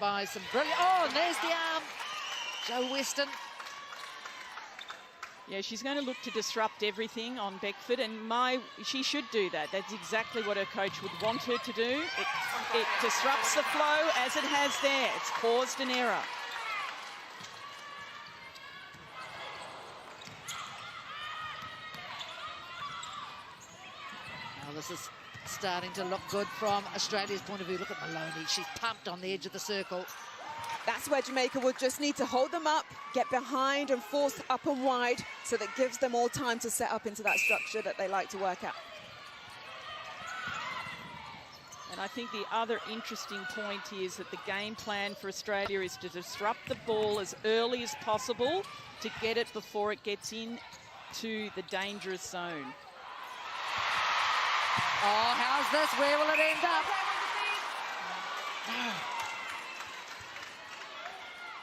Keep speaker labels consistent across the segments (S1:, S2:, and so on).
S1: By some brilliant... Oh, and there's the arm. Jo Weston.
S2: Yeah, she's going to look to disrupt everything on Beckford, and she should do that. That's exactly what her coach would want her to do. It disrupts the flow as it has there. It's caused an error.
S1: Now this is starting to look good from Australia's point of view. Look at Maloney. She's pumped on the edge of the circle.
S3: That's where Jamaica would just need to hold them up, get behind and force up and wide, so that gives them all time to set up into that structure that they like to work at.
S2: And I think the other interesting point is that the game plan for Australia is to disrupt the ball as early as possible to get it before it gets into the dangerous zone.
S1: Oh, how's this? Where will it end up?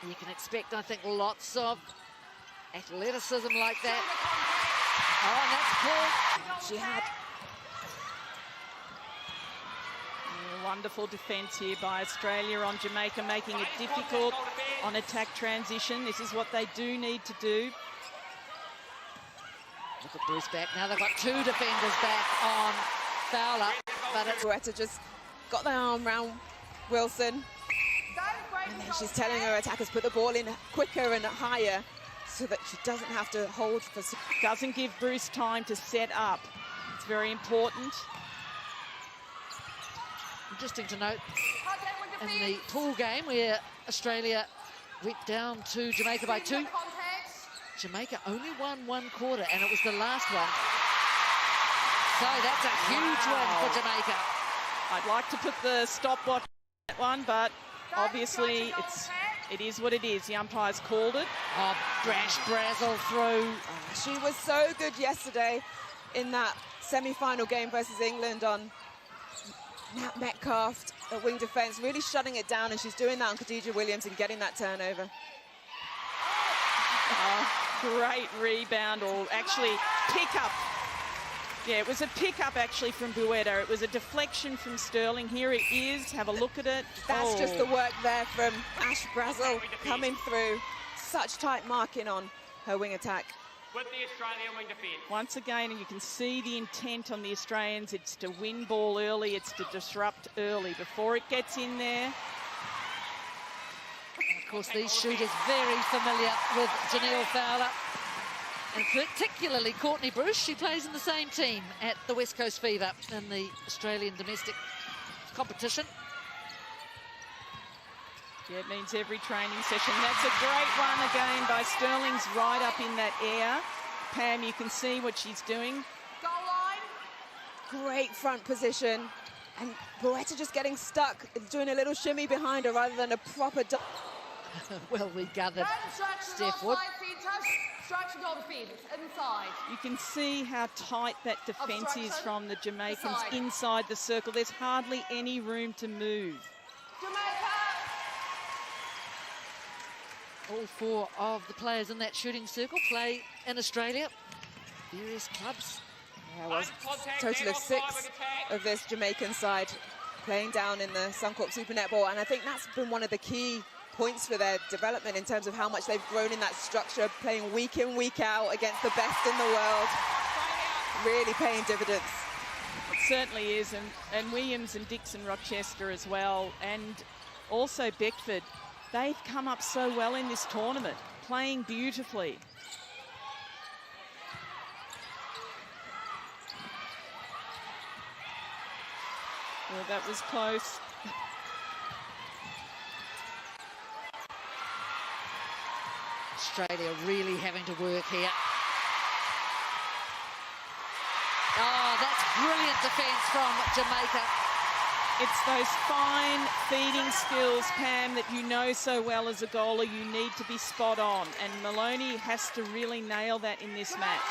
S1: You can expect, I think, lots of athleticism like that. Oh, and that's cool.
S3: She had
S2: wonderful defence here by Australia on Jamaica, making it difficult on attack transition. This is what they do need to do.
S1: Look at Bruce back. Now they've got two defenders back on Fowler. But it's...
S3: Greta just got the arm round Wilson. And then she's telling her attackers put the ball in quicker and higher so that she doesn't have to hold for...
S2: Doesn't give Bruce time to set up. It's very important.
S1: Interesting to note in the pool game where Australia went down to Jamaica by 2. Jamaica only won one quarter, and it was the last one. So that's a huge win for Jamaica.
S2: I'd like to put the stopwatch on that one, but obviously it is what it is. The umpire's called it.
S1: Oh, Brash Brazel through.
S3: She was so good yesterday in that semi-final game versus England on Metcalf at wing defence, really shutting it down, and she's doing that on Khadija Williams and getting that turnover.
S2: Great rebound, or actually pick up. Yeah, it was a pick up actually from Bueta. It was a deflection from Sterling. Here it is. Have a look at it.
S3: That's just the work there from Ash Brazel coming through. Such tight marking on her wing attack.
S4: With the Australian wing defence.
S2: Once again, and you can see the intent on the Australians. It's to win ball early. It's to disrupt early before it gets in there.
S1: Of course, these shooters very familiar with Janelle Fowler, and particularly Courtney Bruce. She plays in the same team at the West Coast Fever in the Australian domestic competition.
S2: Yeah, it means every training session. That's a great one again by Sterling's right up in that air. Pam, you can see what she's doing.
S3: Goal line. Great front position. And Bueta just getting stuck, doing a little shimmy behind her rather than a proper...
S1: Well regathered, Steph Wood.
S2: You can see how tight that defence is from the Jamaicans inside the circle. There's hardly any room to move.
S1: All 4 of the players in that shooting circle play in Australia. Various clubs.
S3: There was a total of 6 of this Jamaican side playing down in the Suncorp Super Netball, and I think that's been one of the key points for their development in terms of how much they've grown in that structure, playing week in, week out against the best in the world, really paying dividends.
S2: It certainly is, and Williams and Dixon Rochester as well, and also Beckford. They've come up so well in this tournament, playing beautifully. Well, that was close.
S1: Australia really having to work here. Oh, that's brilliant defence from Jamaica.
S2: It's those fine feeding skills, Pam, that you know so well as a goaler. You need to be spot on, and Maloney has to really nail that in this match.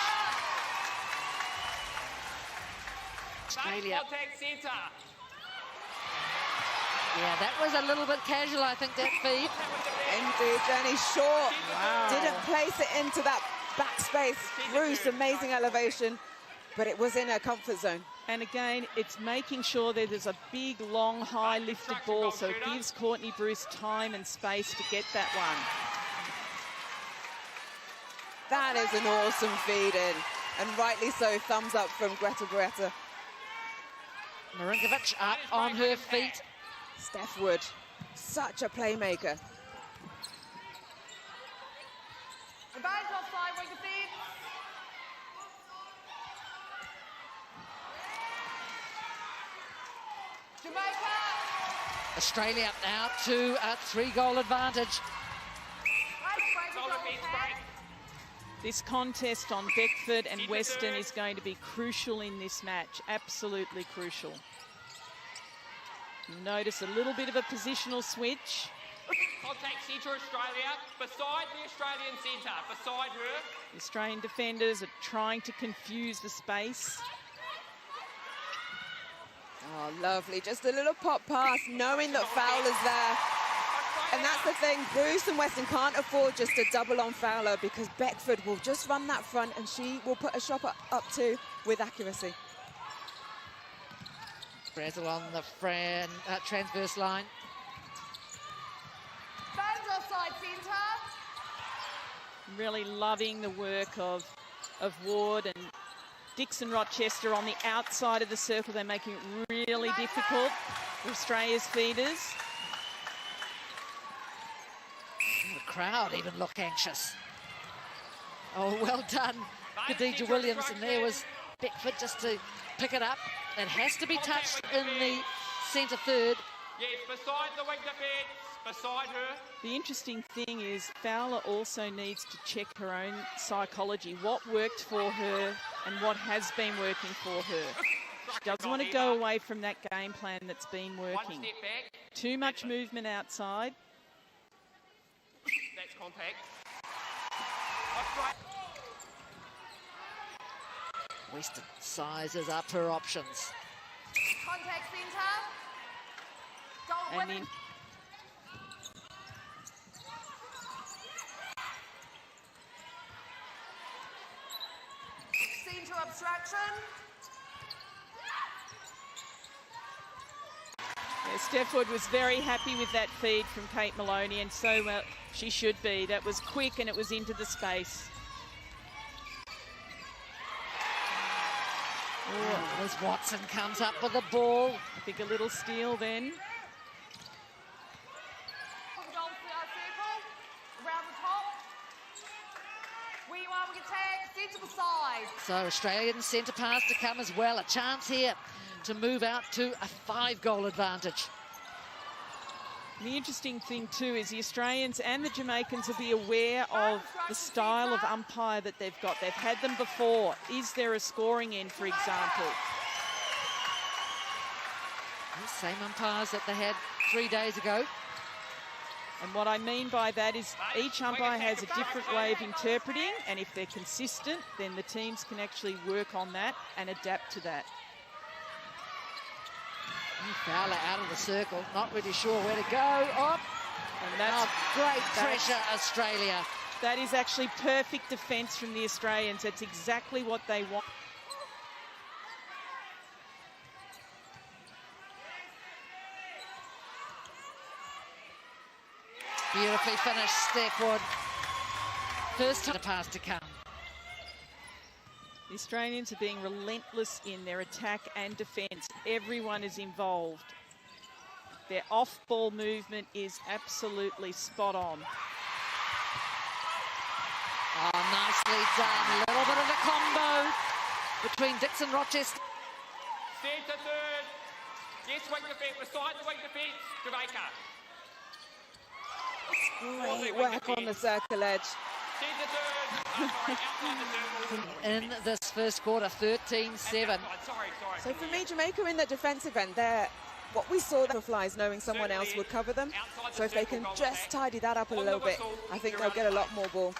S1: Australia. Yeah, that was a little bit casual, I think, that feed.
S3: Indeed, Jenny Shaw didn't place it into that backspace. Bruce, amazing elevation, but it was in her comfort zone.
S2: And again, it's making sure that there's a big, long, high lifted ball, so it gives Courtney Bruce time and space to get that one.
S3: That is an awesome feed in, and rightly so. Thumbs up from Greta.
S1: Marinkovic up on her feet.
S3: Steph Wood, such a playmaker.
S5: Advantage offside, wing to feed. Jamaica.
S1: Australia now to a 3-goal advantage.
S2: This contest on Beckford and Western is going to be crucial in this match, absolutely crucial. Notice a little bit of a positional switch.
S4: Contact centre Australia, beside the Australian centre, beside her.
S2: The Australian defenders are trying to confuse the space.
S3: Oh, lovely. Just a little pop pass, knowing that Fowler's there. And that's the thing, Bruce and Weston can't afford just a double on Fowler, because Beckford will just run that front and she will put a shot up too with accuracy.
S1: Brazil on the transverse line.
S5: Advantage offside, centre.
S2: Really loving the work of Ward and Dixon Rochester on the outside of the circle. They're making it really difficult for Australia's feeders.
S1: The crowd even look anxious. Oh, well done, Khadija Williams. And there was Beckford just to pick it up. It has to be touched in the centre third.
S4: Yes, beside the wing defence, beside her.
S2: The interesting thing is Fowler also needs to check her own psychology. What worked for her and what has been working for her. She doesn't want to go away from that game plan that's been working. Too much movement outside.
S4: That's contact.
S1: Western sizes up her options.
S5: Contact centre. Goal
S2: And
S5: winning.
S2: then
S5: Centre obstruction.
S2: yeah, Steph Wood was very happy with that feed from Kate Maloney, and so well she should be. That was quick and it was into the space.
S1: Oh, as Watson comes up with the ball.
S2: I think a little steal then.
S5: Put the goal circle. Around the top. Where you are, we can tag. Centre beside.
S1: So Australian centre pass to come as well. A chance here to move out to a 5-goal advantage.
S2: The interesting thing too is the Australians and the Jamaicans will be aware of the style of umpire that they've got. They've had them before. Is there a scoring end, for example?
S1: The same umpires that they had 3 days ago.
S2: And what I mean by that is each umpire has a different way of interpreting, and if they're consistent, then the teams can actually work on that and adapt to that.
S1: Fowler out of the circle, not really sure where to go. Oh,
S2: And that's
S1: great pressure, Australia.
S2: That is actually perfect defence from the Australians. That's exactly what they want.
S1: Beautifully finished, Steph Wood. First time pass to come.
S2: The Australians are being relentless in their attack and defence. Everyone is involved. Their off-ball movement is absolutely spot on.
S1: Oh, nicely done. A little bit of a combo between Dixon Rochester.
S4: Centre third. Yes, wing defence, beside the wing defence, Jamaica.
S3: Great work on the circle edge.
S4: Centre third. Outside the circle.
S1: In this first quarter, 13-7.
S4: Sorry.
S3: So for me, Jamaica in the defensive end, what we saw for flies, knowing someone else would cover them. So if they can just tidy that up a little bit, I think they'll get a lot more ball.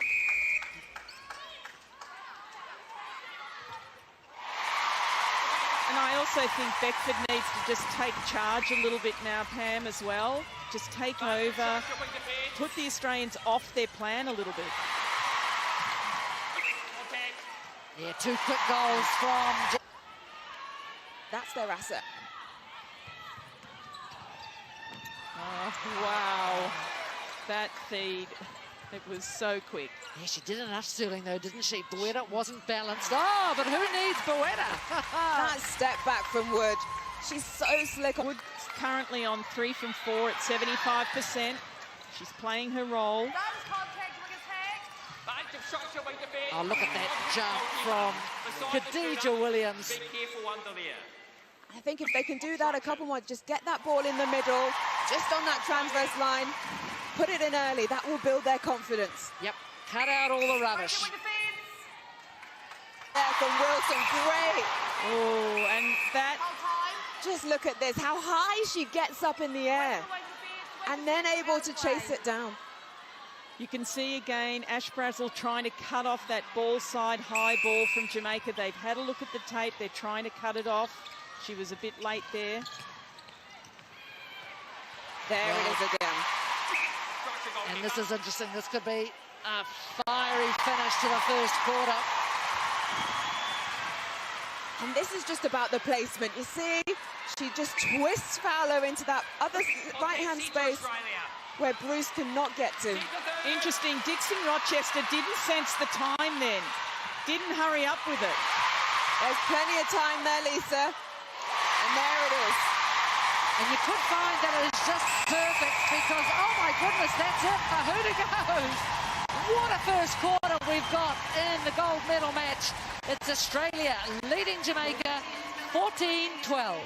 S2: And I also think Beckford needs to just take charge a little bit now, Pam, as well. Just take over, put the Australians off their plan a little bit.
S1: Yeah, 2 quick goals from...
S3: That's their asset.
S2: Oh, wow. That feed, it was so quick.
S1: Yeah, she did enough, Sterling, though, didn't she? Boetta wasn't balanced. Oh, but who needs Boetta?
S3: That step back from Wood. She's so slick.
S2: Wood's currently on 3 from 4 at 75%. She's playing her role.
S1: Oh, look at that jump from Khadija Williams.
S4: Be careful under there.
S3: I think if they can do that a couple more, just get that ball in the middle, just on that transverse line, put it in early. That will build their confidence.
S1: Yep, cut out all the rubbish.
S3: There from Wilson, great.
S2: Oh, and that...
S3: Just look at this, how high she gets up in the air and then able to chase it down.
S2: You can see again Ash Brazel trying to cut off that ball side high ball from Jamaica. They've had a look at the tape. They're trying to cut it off. She was a bit late there.
S3: There it is again.
S1: And this is interesting. This could be a fiery finish to the first quarter.
S3: And this is just about the placement. You see, she just twists Fowler into that other right-hand space where Bruce cannot get to.
S2: Interesting, Dixon Rochester didn't sense the time then. Didn't hurry up with it.
S3: There's plenty of time there, Lisa. And there it is.
S1: And you could find that it is just perfect because, oh my goodness, that's it. Mahuta goes. What a first quarter we've got in the gold medal match. It's Australia leading Jamaica 14-12.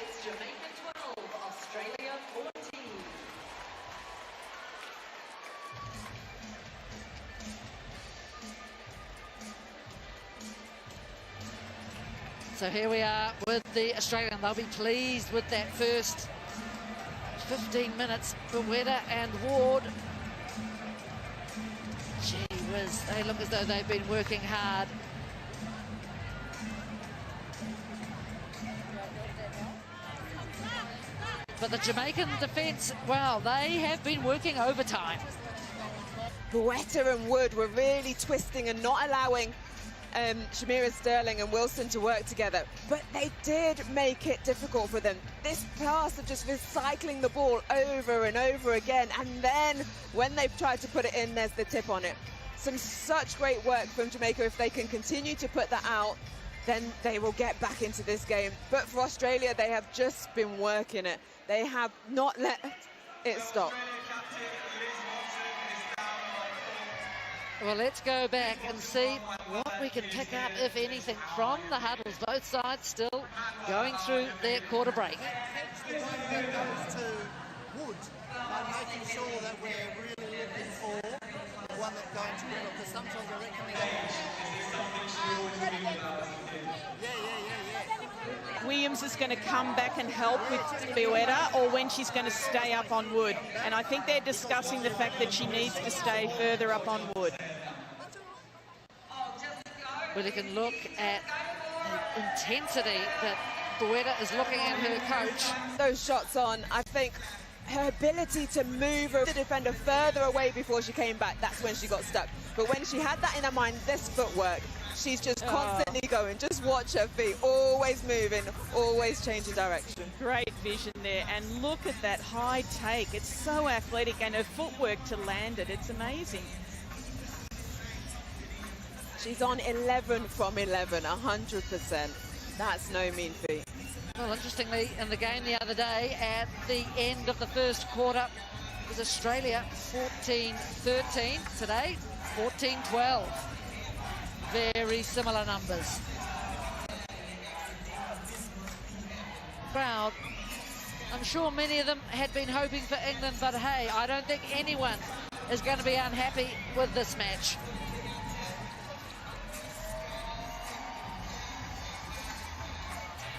S1: It's Jamaica 12, Australia 14. So here we are with the Australian. They'll be pleased with that first 15 minutes. Boetta and Ward. Gee whiz, they look as though they've been working hard. But the Jamaican defence, well, they have been working overtime.
S3: Boetta and Wood were really twisting and not allowing Shamira Sterling and Wilson to work together, but they did make it difficult for them. This pass of just recycling the ball over and over again, and then when they've tried to put it in, there's the tip on it. Some such great work from Jamaica. If they can continue to put that out, then they will get back into this game. But for Australia, they have just been working it. They have not let it stop.
S1: Well, let's go back and see what we can pick up, if anything, from the huddles. Both sides still going through their quarter break.
S6: The one that goes to Wood, making sure that we're really looking for the one that goes to Middle, because sometimes I reckon
S2: Williams is going to come back and help with Boetta, or when she's going to stay up on Wood. And I think they're discussing the fact that she needs to stay further up on Wood.
S1: Well, you can look at the intensity that Boetta is looking at her coach.
S3: Those shots on, I think her ability to move the defender further away before she came back, that's when she got stuck. But when she had that in her mind, this footwork, she's just constantly going. Just watch her feet, always moving, always changing direction.
S2: Great vision there, and look at that high take. It's so athletic, and her footwork to land it, it's amazing.
S3: She's on 11 from 11, 100%. That's no mean feat.
S1: Well, interestingly, in the game the other day, at the end of the first quarter, it was Australia 14-13. Today, 14-12. Very similar numbers. Crowd, I'm sure many of them had been hoping for England, but hey, I don't think anyone is going to be unhappy with this match.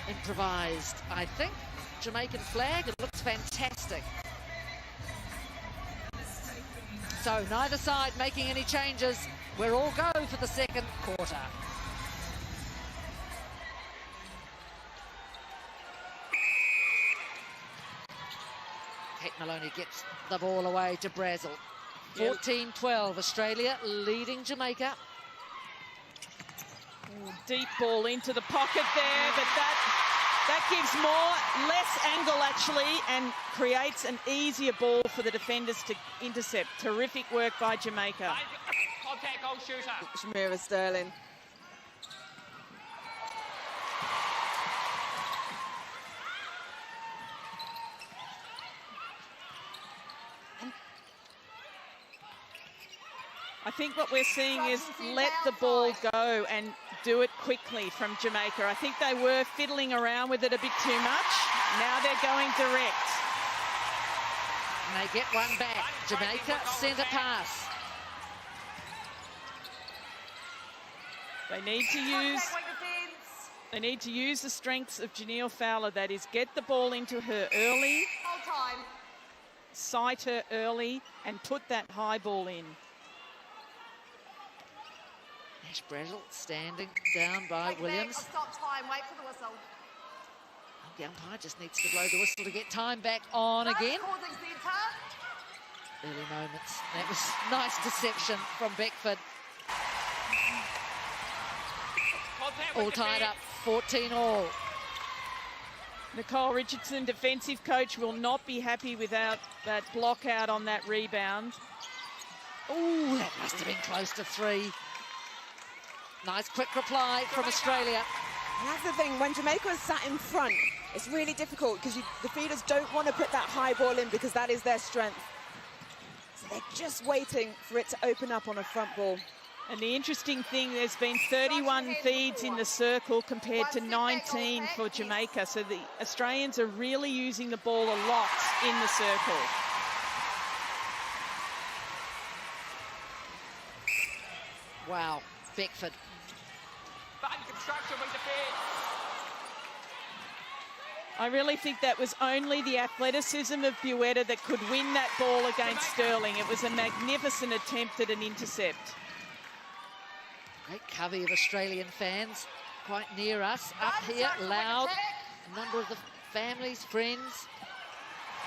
S1: Improvised, I think. Jamaican flag, it looks fantastic. So neither side making any changes. We're all go for the second quarter. Kate Maloney gets the ball away to Brazel. 14-12, Australia leading Jamaica.
S2: Deep ball into the pocket there, but that gives less angle actually, and creates an easier ball for the defenders to intercept. Terrific work by Jamaica.
S4: Contact goal shooter.
S3: Shamira Sterling.
S2: I think what we're seeing is let the ball go and do it quickly from Jamaica. I think they were fiddling around with it a bit too much. Now they're going direct.
S1: And they get one back. Jamaica, centre pass.
S2: They need to use the strengths of Janelle Fowler. That is, get the ball into her early, sight her early, and put that high ball in.
S1: Ash Brazel standing down by Williams.
S5: Stop time, wait for the whistle.
S1: The umpire just needs to blow the whistle to get time back on again. Early moments. That was nice deception from Beckford. All tied up, 14-all.
S2: Nicole Richardson, defensive coach, will not be happy without that block out on that rebound.
S1: Oh, that must have been close to 3. Nice quick reply from Australia.
S3: And that's the thing, when Jamaica is sat in front, it's really difficult because the feeders don't want to put that high ball in because that is their strength. So they're just waiting for it to open up on a front ball.
S2: And the interesting thing, there's been 31 feeds in the circle compared to 19 for Jamaica. So the Australians are really using the ball a lot in the circle.
S1: Wow, Beckford.
S2: I really think that was only the athleticism of Buetta that could win that ball against Sterling. It was a magnificent attempt at an intercept.
S1: Great covey of Australian fans quite near us, up here, loud. A number of the families, friends,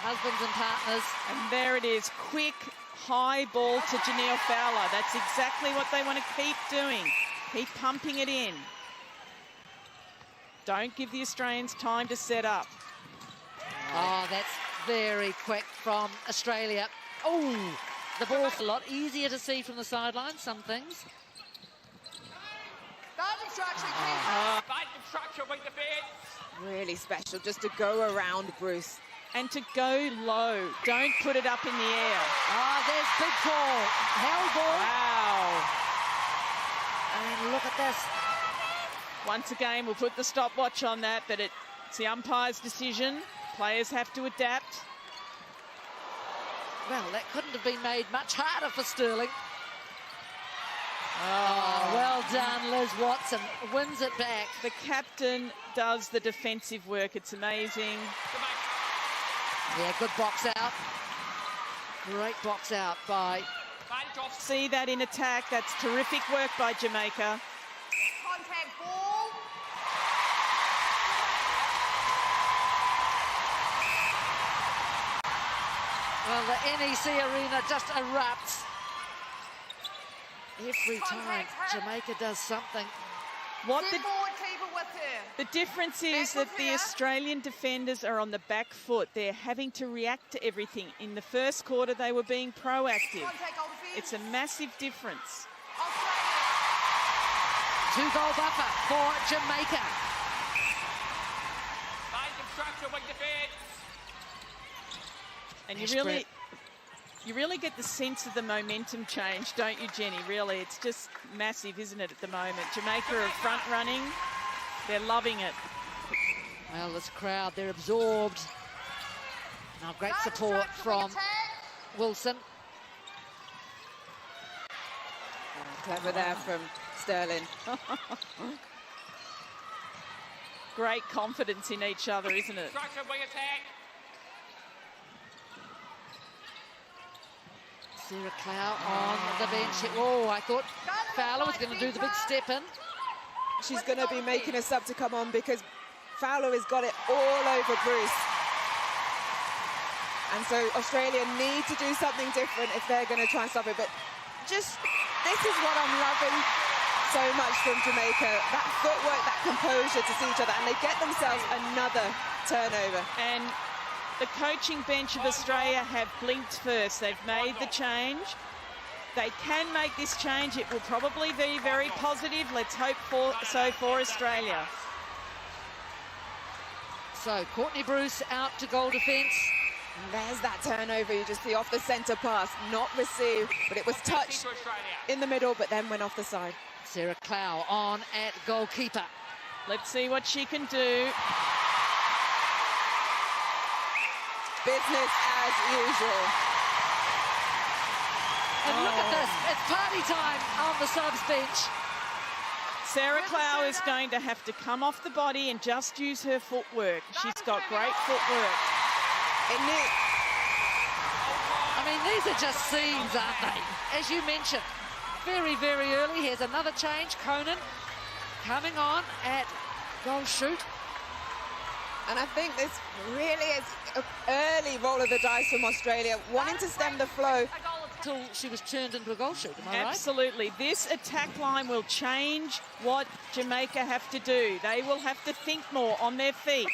S1: husbands and partners.
S2: And there it is, quick, high ball to Janelle Fowler. That's exactly what they want to keep doing. Keep pumping it in. Don't give the Australians time to set up.
S1: Oh, that's very quick from Australia. Oh, the ball's a lot easier to see from the sideline, some things.
S3: Really special just to go around Bruce.
S2: And to go low. Don't put it up in the air.
S1: Oh, there's big ball. Hell ball.
S2: Wow.
S1: And look at this.
S2: Once again, we'll put the stopwatch on that, but it's the umpire's decision. Players have to adapt.
S1: Well, that couldn't have been made much harder for Sterling. Oh, well done, Liz Watson. Wins it back.
S2: The captain does the defensive work. It's amazing.
S1: Yeah, good box out. Great box out by...
S2: See that in attack. That's terrific work by Jamaica.
S5: Contact ball.
S1: Well, the NEC arena just erupts. Every time Jamaica does something.
S2: The difference is that the Australian defenders are on the back foot. They're having to react to everything. In the first quarter, they were being proactive. It's a massive difference.
S1: 2-goal buffer for Jamaica.
S2: And you really get the sense of the momentum change, don't you, Jenny? Really, it's just massive, isn't it, at the moment? Jamaica are front running. They're loving it.
S1: Well, this crowd, they're absorbed. Now, great support from Wilson.
S3: Clever there from Sterling.
S2: Great confidence in each other, isn't it?
S1: Sarah Clow on the bench. Oh, I thought Fowler was going to do the big step in.
S3: She's going to be making a sub to come on because Fowler has got it all over Bruce. And so Australia need to do something different if they're going to try and stop it. But just, this is what I'm loving. so much from Jamaica. That footwork, that composure to see each other, and they get themselves another turnover.
S2: And the coaching bench of Australia have blinked first. They've made the change. They can make this change. It will probably be very positive. Let's hope for Australia.
S1: So Courtney Bruce out to goal defence.
S3: And there's that turnover you just see off the centre pass, not received, but it was touched in the middle, but then went off the side.
S1: Sarah Clow on at goalkeeper.
S2: Let's see what she can do.
S3: Business as usual.
S1: And look at this, it's party time on the subs bench.
S2: Sarah Clow is going to have to come off the body and just use her footwork. She's got great footwork.
S1: I mean, these are just scenes, aren't they? As you mentioned, very, very early. Here's another change. Conan coming on at goal shoot.
S3: And I think this really is an early roll of the dice from Australia, wanting to stem the flow.
S1: Until she was turned into a goal shoot, am I right?
S2: Absolutely. This attack line will change what Jamaica have to do. They will have to think more on their feet.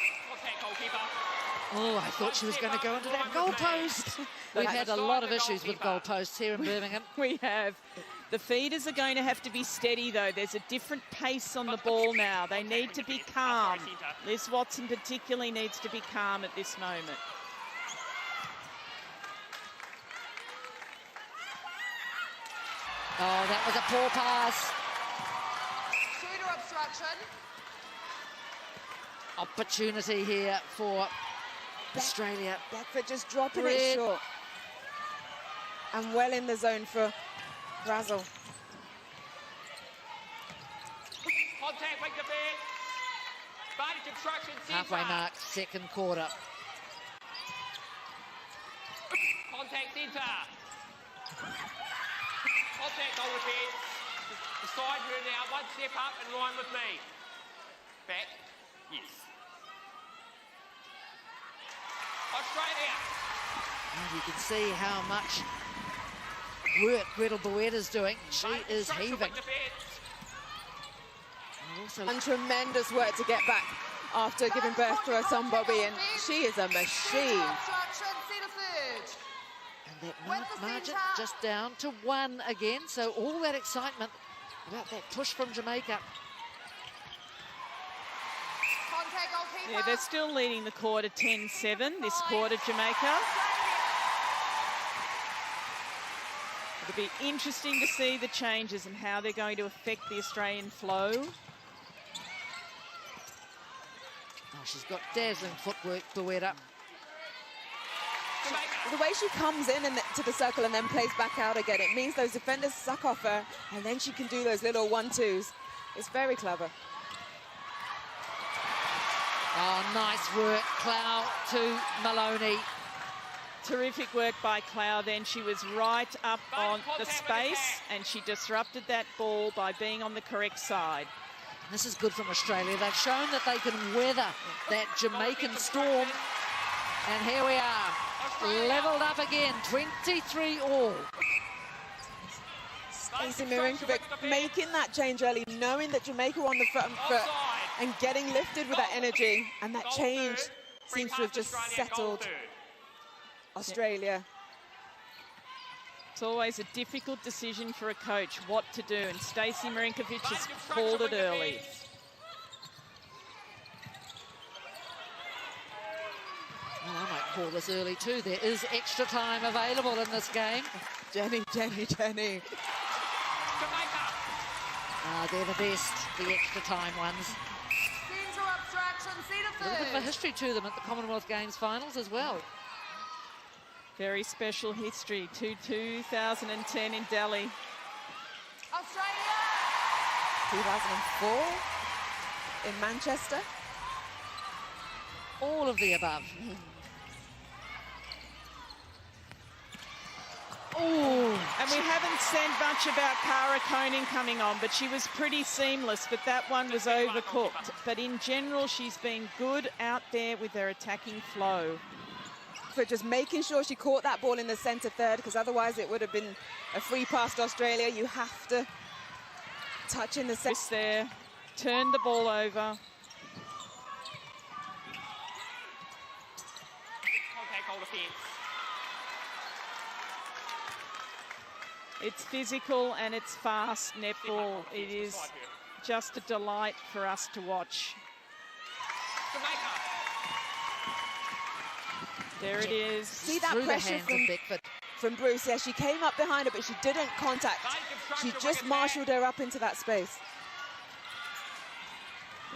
S1: Oh, I thought she was going to go into that goal post. We've had a lot of issues with goal posts here in Birmingham.
S2: We have. The feeders are going to have to be steady, though. There's a different pace on the ball now. They need to be calm. Liz Watson particularly needs to be calm at this moment.
S1: Oh, that was a poor pass.
S5: Shooter obstruction.
S1: Opportunity here for Australia.
S3: Beckford just dropping it short. And well in the zone for Razzle.
S4: Contact with defence. Advantage obstruction.
S1: Halfway mark, second quarter.
S4: Contact centre. Contact goal defence. The side her now. One step up and line with me. Back. Yes. Australia.
S1: And you can see how much work Gretel Boetta's doing. She is heaving.
S3: And tremendous work to get back after giving birth to her son Bobby, and she is a machine.
S1: And that margin just down to 1 again. So all that excitement about that push from Jamaica.
S2: Yeah, they're still leading the quarter 10-7 this quarter, Jamaica. It'll be interesting to see the changes and how they're going to affect the Australian flow.
S1: Oh, she's got dazzling footwork, Boetta.
S3: The way she comes in and to the circle and then plays back out again, it means those defenders suck off her, and then she can do those little 1-2s. It's very clever.
S1: Oh, nice work, Clow to Maloney.
S2: Terrific work by Clow then. She was right up on the space and she disrupted that ball by being on the correct side.
S1: This is good from Australia. They've shown that they can weather that Jamaican storm. And here we are, levelled up again, 23 all.
S3: Stacey Mirinkovic making that change early, knowing that Jamaica were on the front foot and getting lifted with that energy. And that change seems to have just settled Australia.
S2: It's always a difficult decision for a coach what to do, and Stacey Mirinkovic has called it early.
S1: Well, I might call this early too. There is extra time available in this game.
S3: Jenny.
S1: They're the best, the extra time ones. A little bit of a history to them at the Commonwealth Games finals as well.
S2: Very special history to 2010 in Delhi.
S5: Australia!
S3: 2004 in Manchester.
S1: All of the above. Oh,
S2: and we haven't said much about Cara Koning coming on, but she was pretty seamless, but that one was overcooked. But in general, she's been good out there with her attacking flow.
S3: For just making sure she caught that ball in the centre third, because otherwise it would have been a free pass to Australia. You have to touch in the
S2: Just there, turn the ball over.
S4: Contact goal defence.
S2: It's physical and it's fast netball. It is just a delight for us to watch.
S4: Jamaica.
S2: There it is.
S3: See that
S1: Through
S3: pressure
S1: the hands of Beckford.
S3: from Bruce? Yeah, she came up behind her, but she didn't contact. She just marshaled her up into that space.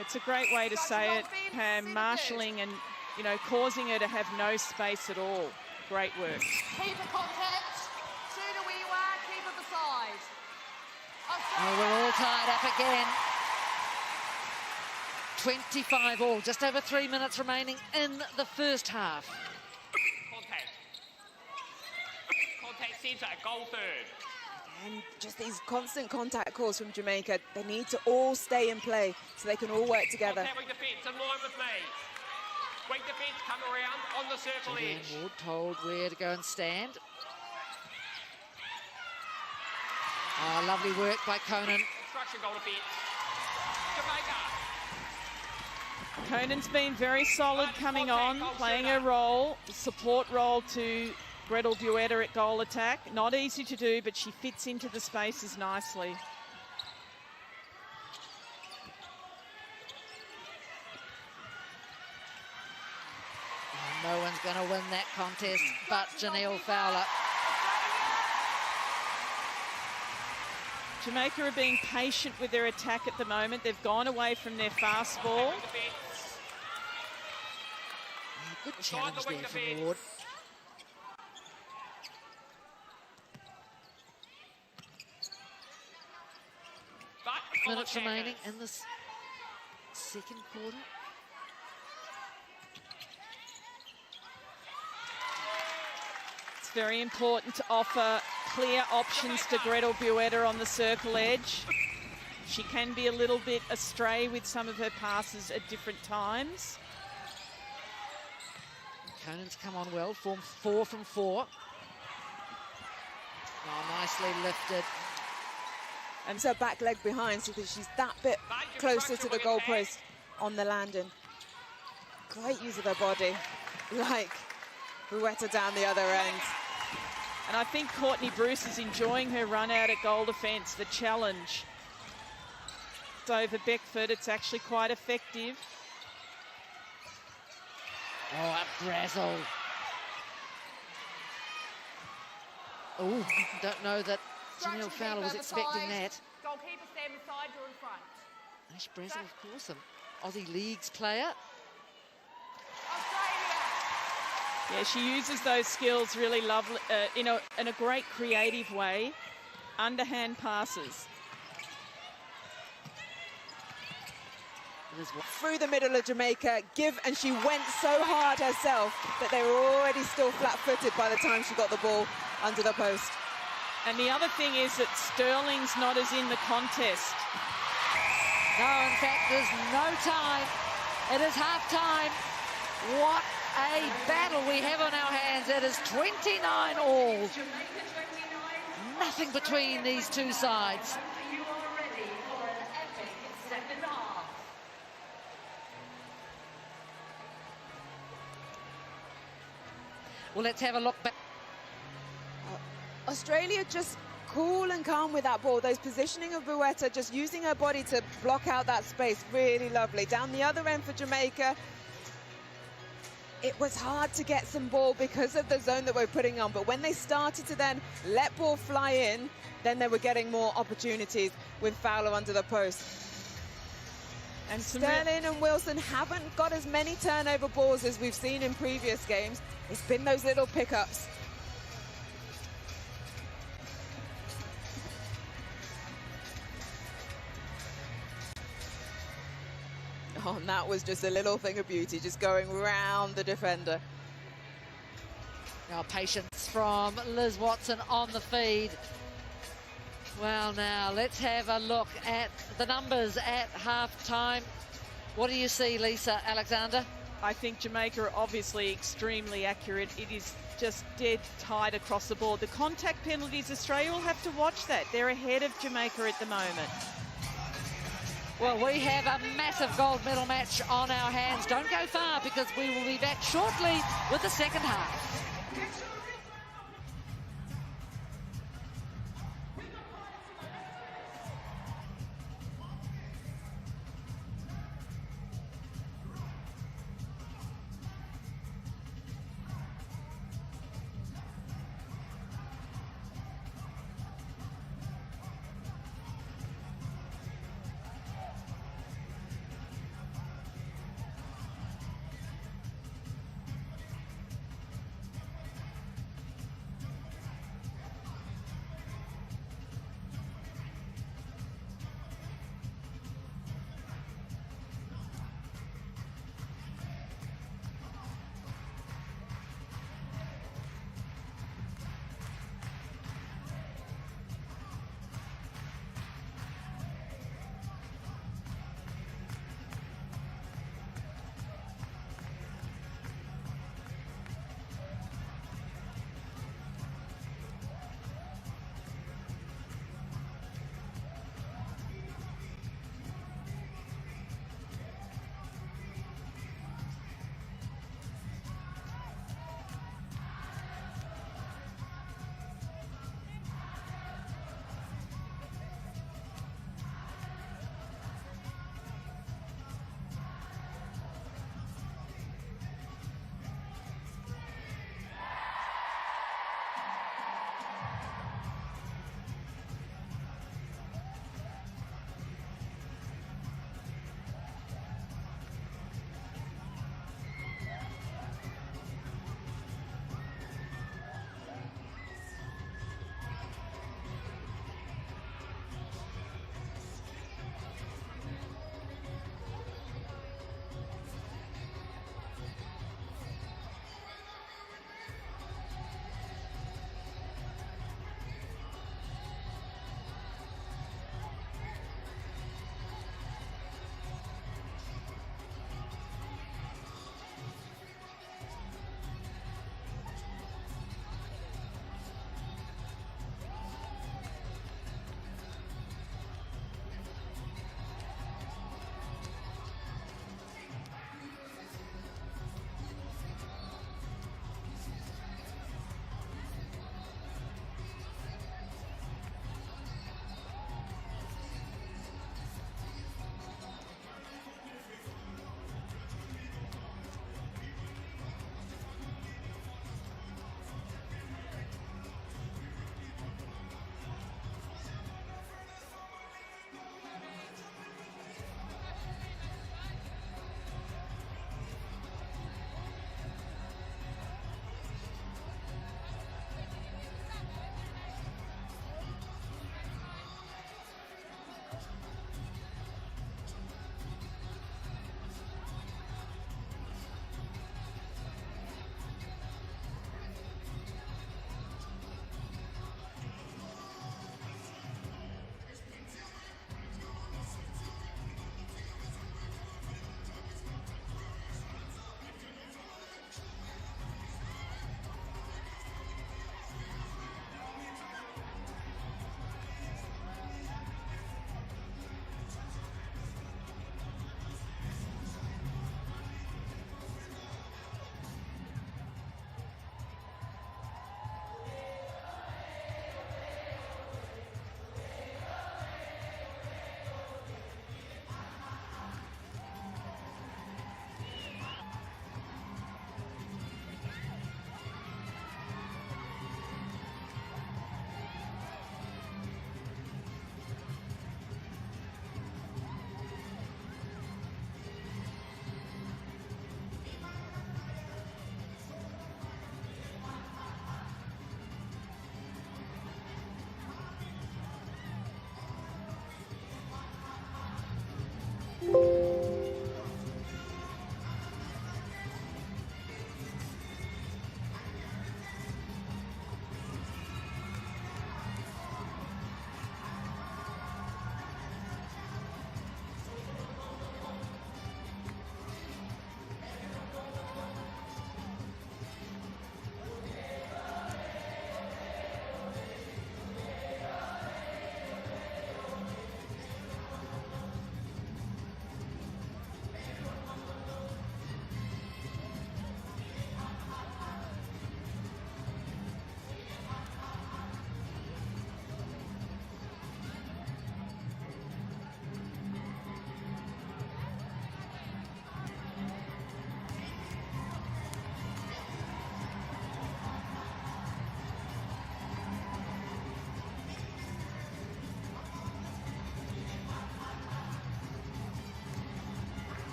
S2: It's a great way to say it, Pam, marshalling and, you know, causing her to have no space at all. Great work.
S5: Keeper contact. Shooter where you are, keeper beside.
S1: Oh, we're all tied up again. 25 all, just over 3 minutes remaining in the first half.
S4: Contact. Contact centre, goal third.
S3: And just these constant contact calls from Jamaica. They need to all stay in play so they can all work together.
S4: Contact weak defence, in line with me. Weak defence, come around on the circle edge.
S1: Julianne Ward told where to go and stand. Oh, lovely work by Conan.
S4: Structure goal defence. Jamaica.
S2: Conan's been very solid coming on, playing her role, support role to Gretel Buetta at goal attack. Not easy to do, but she fits into the spaces nicely.
S1: No one's going to win that contest but Janelle Fowler.
S2: Jamaica are being patient with their attack at the moment. They've gone away from their fast ball.
S4: Weak defence.
S1: Good challenge there from Ward.
S4: But
S1: Minutes remaining in this second quarter.
S2: It's very important to offer clear options to Gretel Buetta on the circle edge. She can be a little bit astray with some of her passes at different times.
S1: Conan's come on well, formed 4 from 4. Oh, nicely lifted.
S3: And so back leg behind so that she's that bit closer to the goal post on the landing. Great use of her body, like Buetta down the other end.
S2: And I think Courtney Bruce is enjoying her run out at goal defence, the challenge. It's over Beckford, it's actually quite effective.
S1: Oh, up Brazel. Oh, don't know that Janelle Fowler was expecting that.
S5: Goalkeeper stand beside, you're in front.
S1: Ash Brazel, of course, an Aussie Leagues player.
S5: Australia.
S2: Yeah, she uses those skills really lovely, in a great creative way. Underhand passes.
S3: Through the middle of Jamaica, and she went so hard herself that they were already still flat-footed by the time she got the ball under the post.
S2: And the other thing is that Sterling's not as in the contest.
S1: No, in fact, there's no time. It is half-time. What a battle we have on our hands. It is 29 all. Nothing between these two sides. Well, let's have a look back.
S3: Australia just cool and calm with that ball. Those positioning of Buetta, just using her body to block out that space, really lovely. Down the other end for Jamaica, it was hard to get some ball because of the zone that we're putting on. But when they started to then let ball fly in, then they were getting more opportunities with Fowler under the post. And Sterling and Wilson haven't got as many turnover balls as we've seen in previous games. It's been those little pickups. Oh, and that was just a little thing of beauty, just going round the defender.
S1: Now, patience from Liz Watson on the feed. Well, now, let's have a look at the numbers at half-time. What do you see, Lisa Alexander?
S2: I think Jamaica are obviously extremely accurate. It is just dead tight across the board. The contact penalties, Australia will have to watch that. They're ahead of Jamaica at the moment.
S1: Well, we have a massive gold medal match on our hands. Don't go far because we will be back shortly with the second half.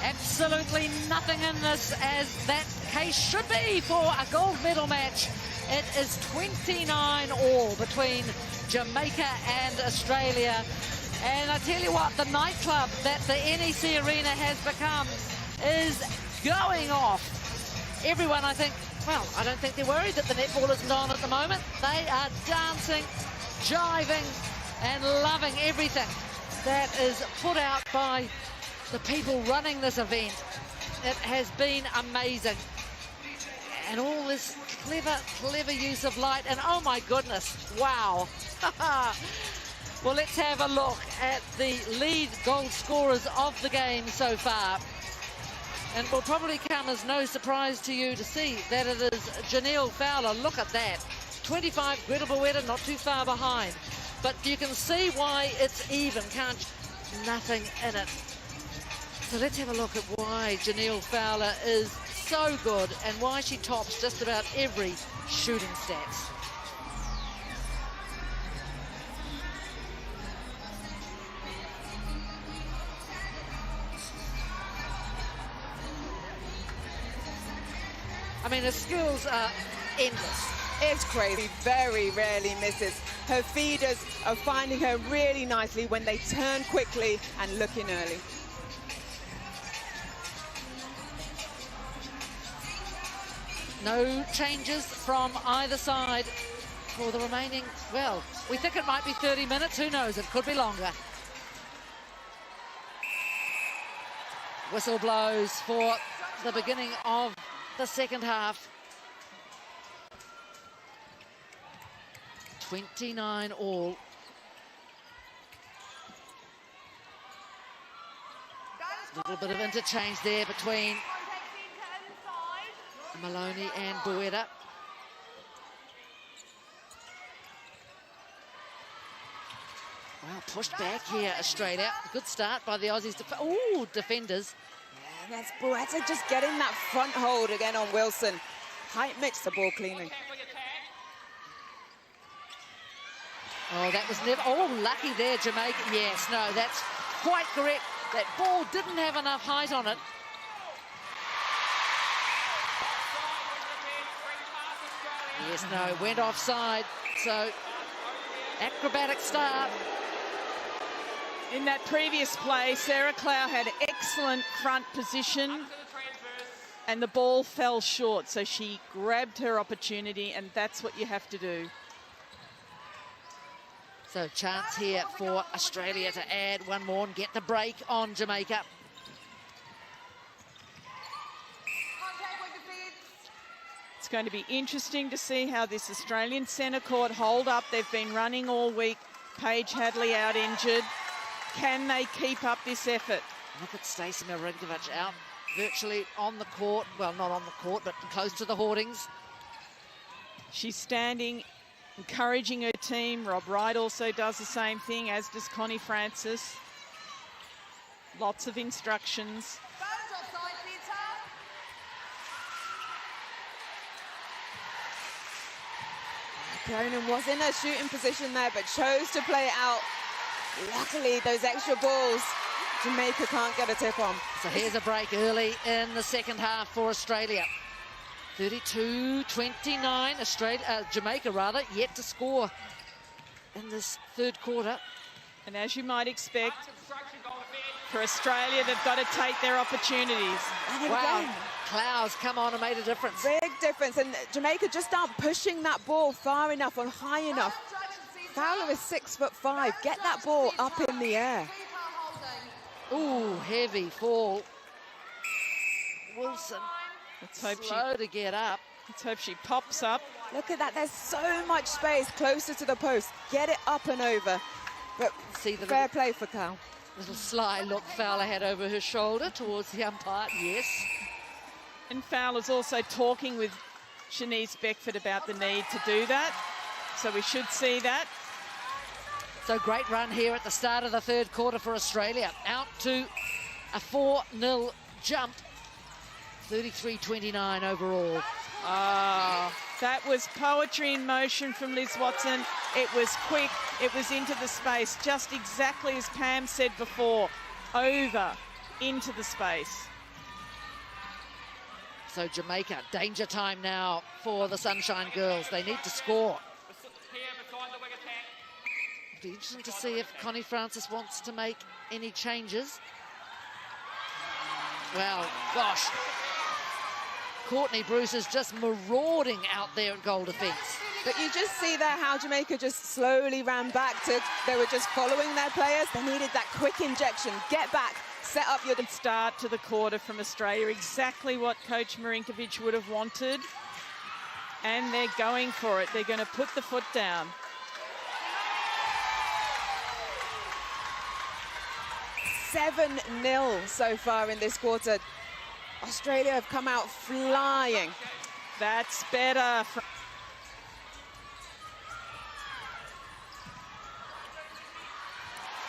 S1: Absolutely nothing in this, as that case should be for a gold medal match. It is 29 all between Jamaica and Australia. And I tell you what, the nightclub that the NEC Arena has become is going off. Everyone, I think, well, I don't think they're worried that the netball isn't on at the moment. They are dancing, jiving, and loving everything that is put out by the people running this event. It has been amazing. And all this clever use of light. And oh my goodness, wow. Well, let's have a look at the lead goal scorers of the game so far. And it will probably come as no surprise to you to see that it is Janelle Fowler. Look at that. 25, Greta Boetta not too far behind. But you can see why it's even, can't you? Nothing in it. So let's have a look at why Janelle Fowler is so good and why she tops just about every shooting stats. I mean, her skills are endless.
S3: It's crazy, very rarely misses. Her feeders are finding her really nicely when they turn quickly and look in early.
S1: No changes from either side for the remaining, well, we think it might be 30 minutes. Who knows? It could be longer. Whistle blows for the beginning of the second half. 29 all. A little bit of interchange there between Maloney and Boetta. Well, pushed back here, Australia. Good start by the Aussies. Ooh, defenders.
S3: Yeah, that's Boetta just getting that front hold again on Wilson. Tight mix the ball cleanly.
S1: Oh, that was never... Oh, lucky there, Jamaica. Yes, no, that's quite correct. That ball didn't have enough height on it. Yes, no, went offside. So, acrobatic start.
S2: In that previous play, Sarah Clow had excellent front position and the ball fell short. So she grabbed her opportunity, and that's what you have to do.
S1: So chance here for Australia to add one more and get the break on Jamaica.
S2: It's going to be interesting to see how this Australian centre court hold up. They've been running all week. Paige Hadley out injured. Can they keep up this effort?
S1: Look at Stacey Marinkovic out virtually on the court. Well, not on the court, but close to the hoardings.
S2: She's standing, encouraging her team. Rob Wright also does the same thing, as does Connie Francis. Lots of instructions.
S3: Cronin was in a shooting position there, but chose to play it out. Luckily, those extra balls, Jamaica can't get a tip on.
S1: So here's a break early in the second half for Australia. 32-29, Jamaica yet to score in this third quarter.
S2: And as you might expect, for Australia, they've got to take their opportunities.
S1: Wow, Clouds come on and made a difference.
S3: Big difference, and Jamaica just aren't pushing that ball far enough and high enough. Fowler is 6'5". Get that ball up in the air.
S1: Ooh, heavy fall. Wilson, slow to get up.
S2: Let's hope she pops up.
S3: Look at that, there's so much space closer to the post. Get it up and over. But
S1: see the
S3: fair play for Cal.
S1: Little sly look Fowler had over her shoulder towards the umpire, yes.
S2: And Fowler's also talking with Shanice Beckford about the need to do that. So we should see that.
S1: So great run here at the start of the third quarter for Australia. Out to a 4-0 jump. 33-29 overall.
S2: That was poetry in motion from Liz Watson. It was quick, it was into the space, just exactly as Pam said before, over into the space.
S1: So Jamaica, danger time now for the Sunshine Girls. They need to score. It'll be interesting to see if Connie Francis wants to make any changes. Well, gosh. Courtney Bruce is just marauding out there at goal defence.
S3: But you just see there how Jamaica just slowly ran back to, they were just following their players. They needed that quick injection. Get back, set up your...
S2: Start to the quarter from Australia, exactly what Coach Marinkovic would have wanted. And they're going for it. They're going to put the foot down. "7-0 so far in this quarter. Australia have come out flying. That's better.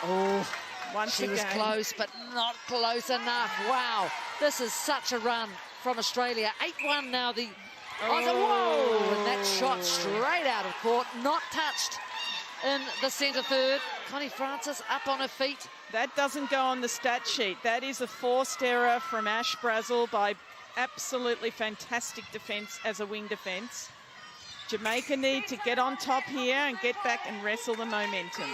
S1: Oh,
S2: Once
S1: she
S2: again.
S1: was close, but not close enough. Wow, this is such a run from Australia. 8-1 now, the... Oh, whoa! And that shot straight out of court, not touched in the centre third. Connie Francis up on her feet.
S2: That doesn't go on the stat sheet. That is a forced error from Ash Brazel by absolutely fantastic defence as a wing defence. Jamaica need to get on top here and get back and wrestle the momentum.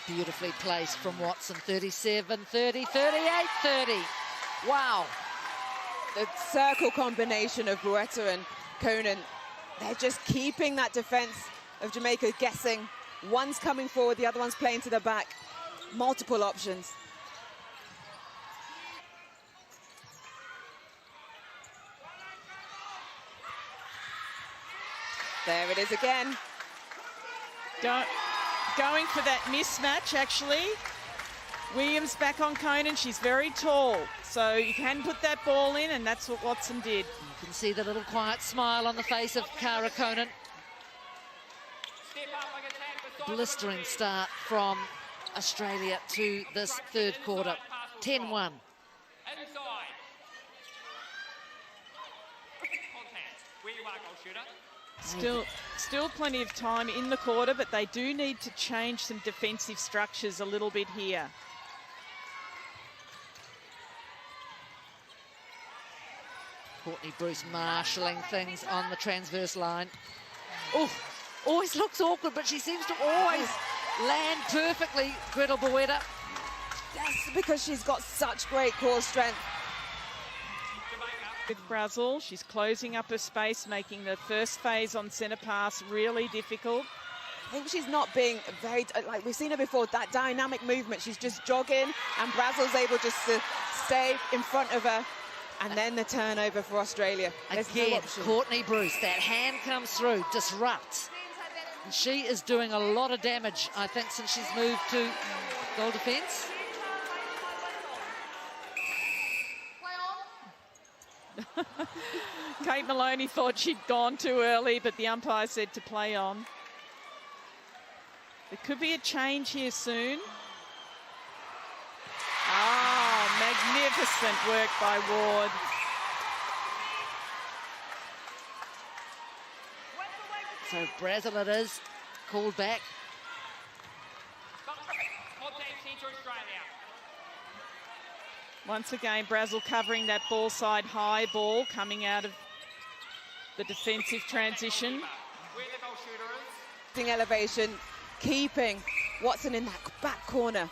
S1: Beautifully placed from Watson. 37-30, 38-30. Wow.
S3: The circle combination of Bueta and Conan, they're just keeping that defence of Jamaica guessing. One's coming forward, the other one's playing to the back. Multiple options. There it is again.
S2: Going for that mismatch, actually. Williams back on Conan. She's very tall, so you can put that ball in, and that's what Watson did.
S1: You can see the little quiet smile on the face of Cara Conan. Blistering start from Australia to this third quarter. 10-1.
S2: Still plenty of time in the quarter, but they do need to change some defensive structures a little bit here.
S1: Courtney Bruce marshalling things on the transverse line. Oh, always looks awkward, but she seems to always land perfectly, Gretel Bueta.
S3: Yes, because she's got such great core strength.
S2: With Brazel, she's closing up her space, making the first phase on centre pass really difficult.
S3: I think she's not being very, like we've seen her before, that dynamic movement. She's just jogging, and Brazel's able just to stay in front of her. And then the turnover for Australia.
S1: Again, Courtney Bruce, that hand comes through, disrupts. And she is doing a lot of damage, I think, since she's moved to goal defence.
S2: Kate Maloney thought she'd gone too early, but the umpire said to play on. There could be a change here soon. Oh, magnificent work by Ward.
S1: So Brazel it is, called back.
S2: Once again, Brazel covering that ball side high ball coming out of the defensive transition.
S3: Elevation, keeping Watson in that back corner.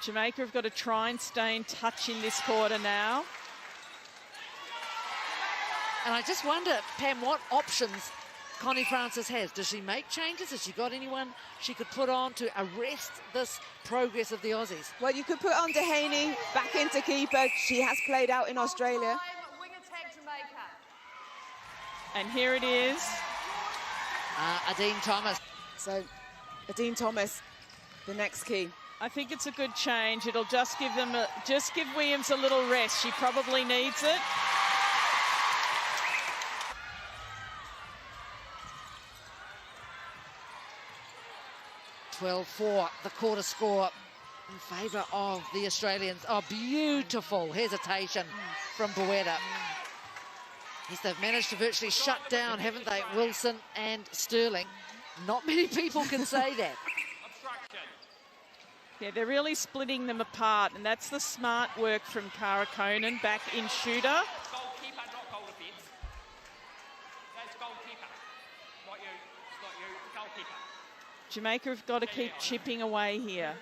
S2: Jamaica have got to try and stay in touch in this quarter now.
S1: And I just wonder, Pam, what options Connie Francis has. Does she make changes? Has she got anyone she could put on to arrest this progress of the Aussies?
S3: Well, you could put on Dehaney back into keeper. She has played out in Australia.
S2: And here it is.
S1: Adine Thomas.
S3: So, Adine Thomas, the next key.
S2: I think it's a good change. It'll just give them just give Williams a little rest. She probably needs it.
S1: (12-4), the quarter score in favour of the Australians. Oh, beautiful hesitation from Bueta. Yes, they've managed to virtually shut down, haven't they, Wilson and Sterling. Not many people can say that.
S4: Obstruction.
S2: Yeah, they're really splitting them apart, and that's the smart work from Cara Conan back in shooter.
S4: That's goalkeeper, not goal defence. That's goalkeeper. Not you. It's not you. Goalkeeper.
S2: Jamaica have got to keep chipping away here.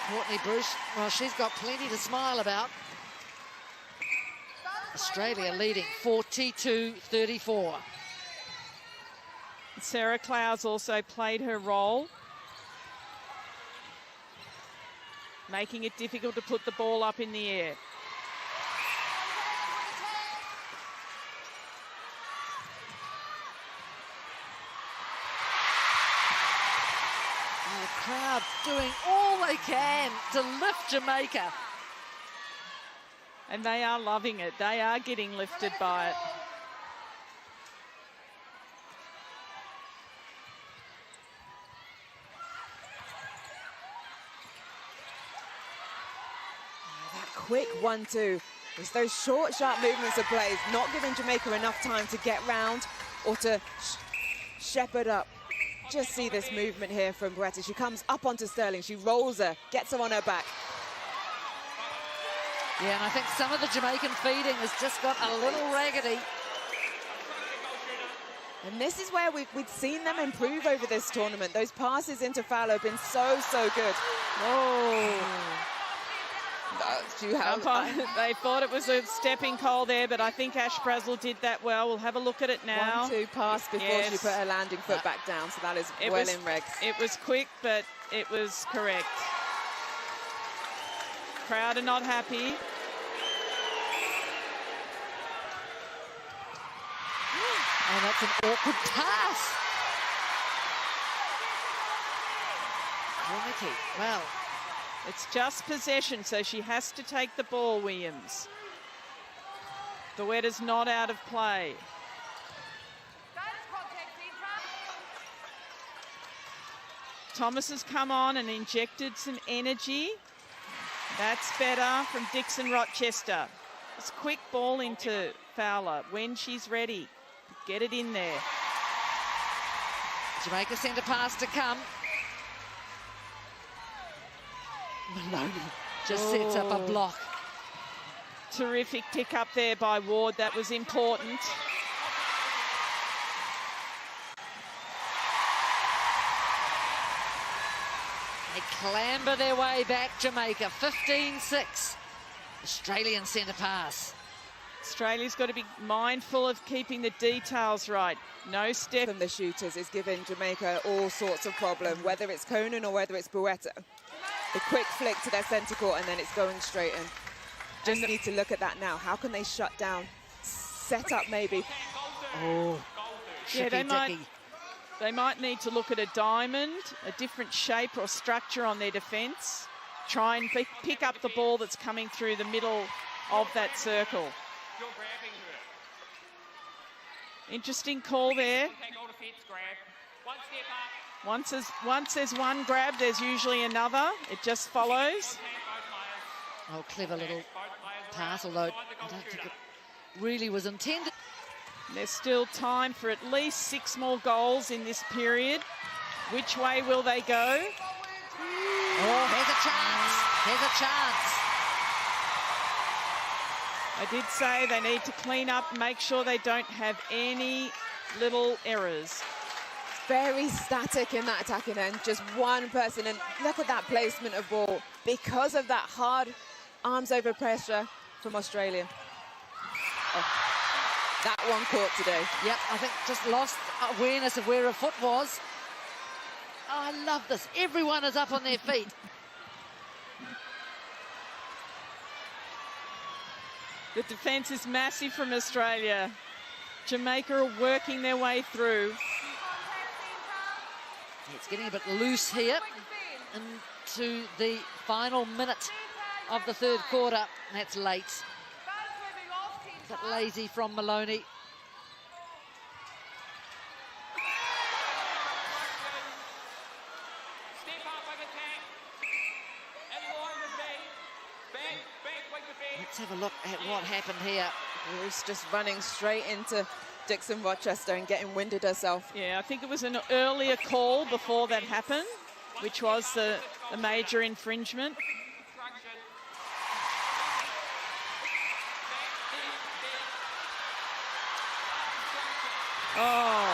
S1: Courtney Bruce, well, she's got plenty to smile about. Australia leading 42-34.
S2: Sarah Clowes also played her role, making it difficult to put the ball up in the air.
S1: And the crowd doing all they can to lift Jamaica.
S2: And they are loving it. They are getting lifted by it.
S3: Quick 1-2. It's those short, sharp movements of plays, not giving Jamaica enough time to get round or to shepherd up. Just see this movement here from Beretta. She comes up onto Sterling. She rolls her, gets her on her back.
S1: Yeah, and I think some of the Jamaican feeding has just got a little raggedy.
S3: And this is where we've seen them improve over this tournament. Those passes into Fowler have been so, so good.
S2: Whoa. They thought it was a stepping call there, but I think Ash Brazel did that well. We'll have a look at it now.
S3: 1-2 pass before she put her landing foot back down, so that is well in regs.
S2: It was quick, but it was correct. Crowd are not happy.
S1: And that's an awkward pass. Crikey, well.
S2: It's just possession, so she has to take the ball, Williams. Beretta's not out of play. Thomas has come on and injected some energy. That's better from Dixon Rochester. It's a quick ball into Fowler when she's ready. Get it in there.
S1: Jamaica centre pass to come. Maloney just sets up a block.
S2: Terrific pick up there by Ward. That was important.
S1: They clamber their way back, Jamaica. 15-6. Australian centre pass.
S2: Australia's got to be mindful of keeping the details right. No step
S3: from the shooters is giving Jamaica all sorts of problem, whether it's Conan or whether it's Beretta. The quick flick to their centre court and then it's going straight in. Just need to look at that now. How can they shut down? Set up maybe.
S1: Oh,
S2: yeah, they might need to look at a diamond, a different shape or structure on their defence. Try and pick up the ball that's coming through the middle of that circle.
S4: You're grabbing her.
S2: Interesting call there.
S4: One step up.
S2: Once there's one grab, there's usually another. It just follows.
S1: Oh, clever little pass, although I don't think it really was intended.
S2: There's still time for at least 6 more goals in this period. Which way will they go?
S1: Oh, here's a chance. Here's a chance.
S2: I did say they need to clean up, make sure they don't have any little errors.
S3: Very static in that attacking end, just one person, and look at that placement of ball because of that hard arms over pressure from Australia. Oh, that one caught today.
S1: Yep, I think just lost awareness of where her foot was. Oh, I love this. Everyone is up on their feet.
S2: The defence is massive from Australia. Jamaica are working their way through.
S1: It's getting a bit loose here into the final minute of the third quarter. That's late. A bit lazy from Maloney.
S4: Back with me.
S1: Let's have a look at what happened here.
S3: Bruce just running straight into Dixon Rochester and getting winded herself.
S2: Yeah, I think it was an earlier call before that happened, which was the major infringement. Oh.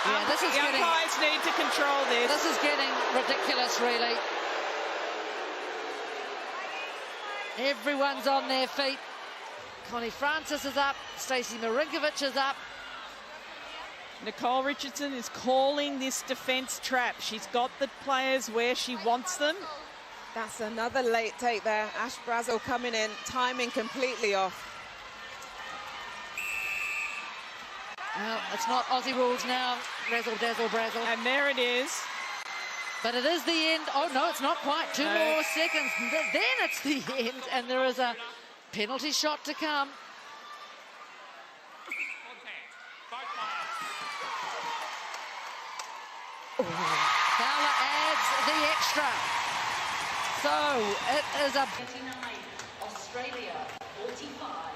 S1: Yeah, this is
S2: the
S1: getting...
S2: umpires need to control this.
S1: This is getting ridiculous, really. Everyone's on their feet. Connie Francis is up. Stacey Marinkovic is up.
S2: Nicole Richardson is calling this defence trap. She's got the players where she wants them.
S3: That's another late take there. Ash Brazel coming in, timing completely off.
S1: Well, it's not Aussie rules now. Razzle, dazzle, brazzle.
S2: And there it is.
S1: But it is the end. Oh, no, it's not quite. Two more seconds. Then it's the end. And there is a penalty shot to come. Fowler adds the extra. So it is a
S7: 29, Australia 45.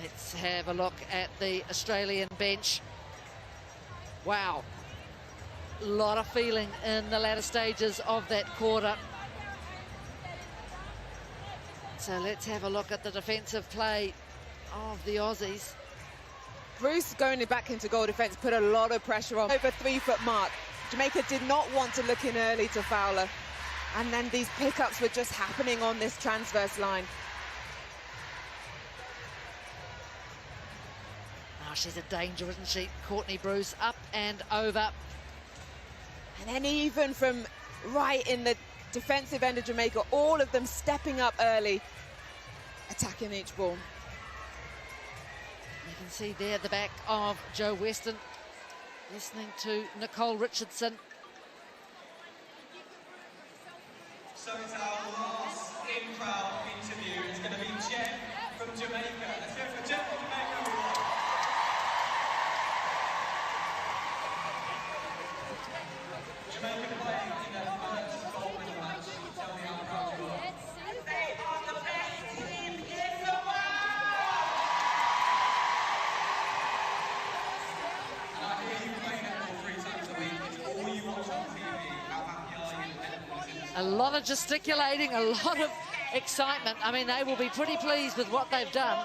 S1: Let's have a look at the Australian bench. Wow. A lot of feeling in the latter stages of that quarter. So let's have a look at the defensive play of the Aussies.
S3: Bruce going back into goal defence put a lot of pressure on. Over 3 foot mark. Jamaica did not want to look in early to Fowler. And then these pickups were just happening on this transverse line.
S1: Oh, she's a danger, isn't she? Courtney Bruce up and over.
S3: And then even from right in the defensive end of Jamaica, all of them stepping up early, attacking each ball.
S1: You can see there at the back of Jo Weston, listening to Nicole Richardson.
S8: So it's our last in-crowd interview. It's going to be Jen from Jamaica. Let's go for Jen from Jamaica, everyone. Jamaica playing in their first gold medal match. Tell me how proud you are. They are the best team in the world! And I hear you play netball 3 times a week. It's all you watch on TV. How happy are you that netball is in
S1: A lot of gesticulating, a lot of excitement. I mean, they will be pretty pleased with what they've done.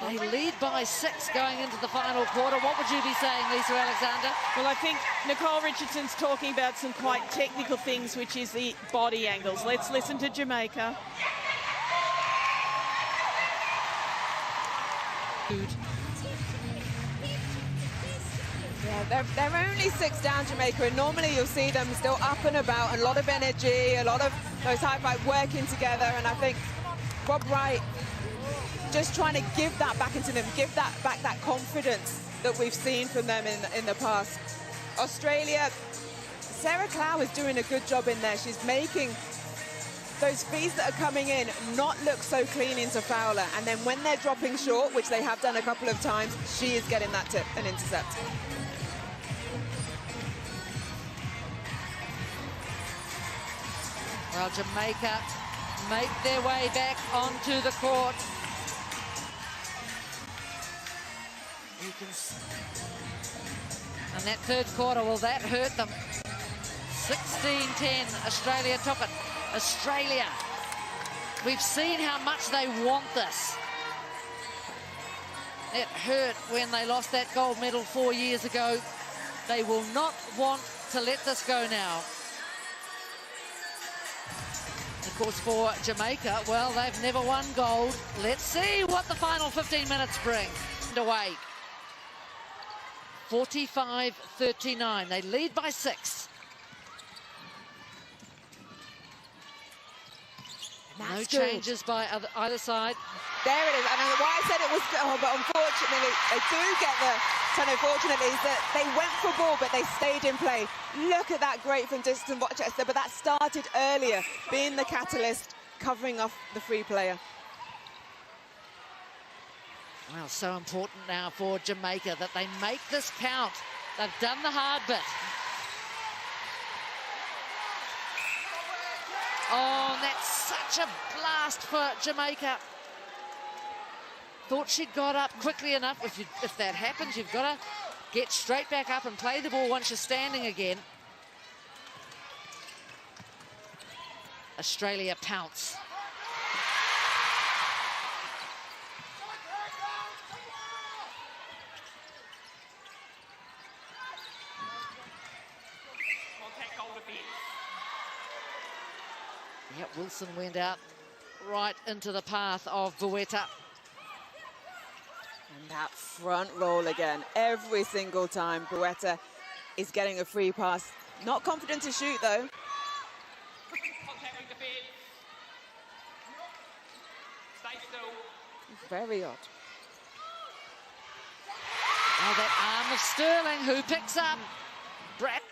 S1: They lead by 6 going into the final quarter. What would you be saying, Lisa Alexander?
S2: Well, I think Nicole Richardson's talking about some quite technical things, which is the body angles. Let's listen to Jamaica.
S3: Yeah, they're only 6 down, Jamaica, and normally you'll see them still up and about, a lot of energy, a lot of those high five working together, and I think Bob Wright just trying to give that back into them, give that back, that confidence that we've seen from them in the past. Australia, Sarah Clow is doing a good job in there. She's making those feeds that are coming in not look so clean into Fowler, and then when they're dropping short, which they have done a couple of times, she is getting that tip and intercept.
S1: Well, Jamaica make their way back onto the court. You can and that third quarter, will that hurt them? 16-10, Australia took it. Australia, we've seen how much they want this. It hurt when they lost that gold medal 4 years ago. They will not want to let this go now. Of course, for Jamaica, well, they've never won gold. Let's see what the final 15 minutes bring. Away. 45-39. They lead by 6. No changes by either side.
S3: There it is. I mean, why I said it was, but unfortunately, they do get the ton. Unfortunately, is that they went for ball, but they stayed in play. Look at that great from Dixon Rochester, but that started earlier, being the catalyst, covering off the free player.
S1: Well, so important now for Jamaica that they make this count. They've done the hard bit. Oh, and that's such a blast for Jamaica. Thought she'd got up quickly enough. If that happens, you've got to get straight back up and play the ball once you're standing again. Australia pounce. Yep, Wilson went out right into the path of Bueta.
S3: And that front roll again, every single time Bueta is getting a free pass. Not confident to shoot, though. Very odd.
S1: Oh, that arm of Sterling, who picks up Brad.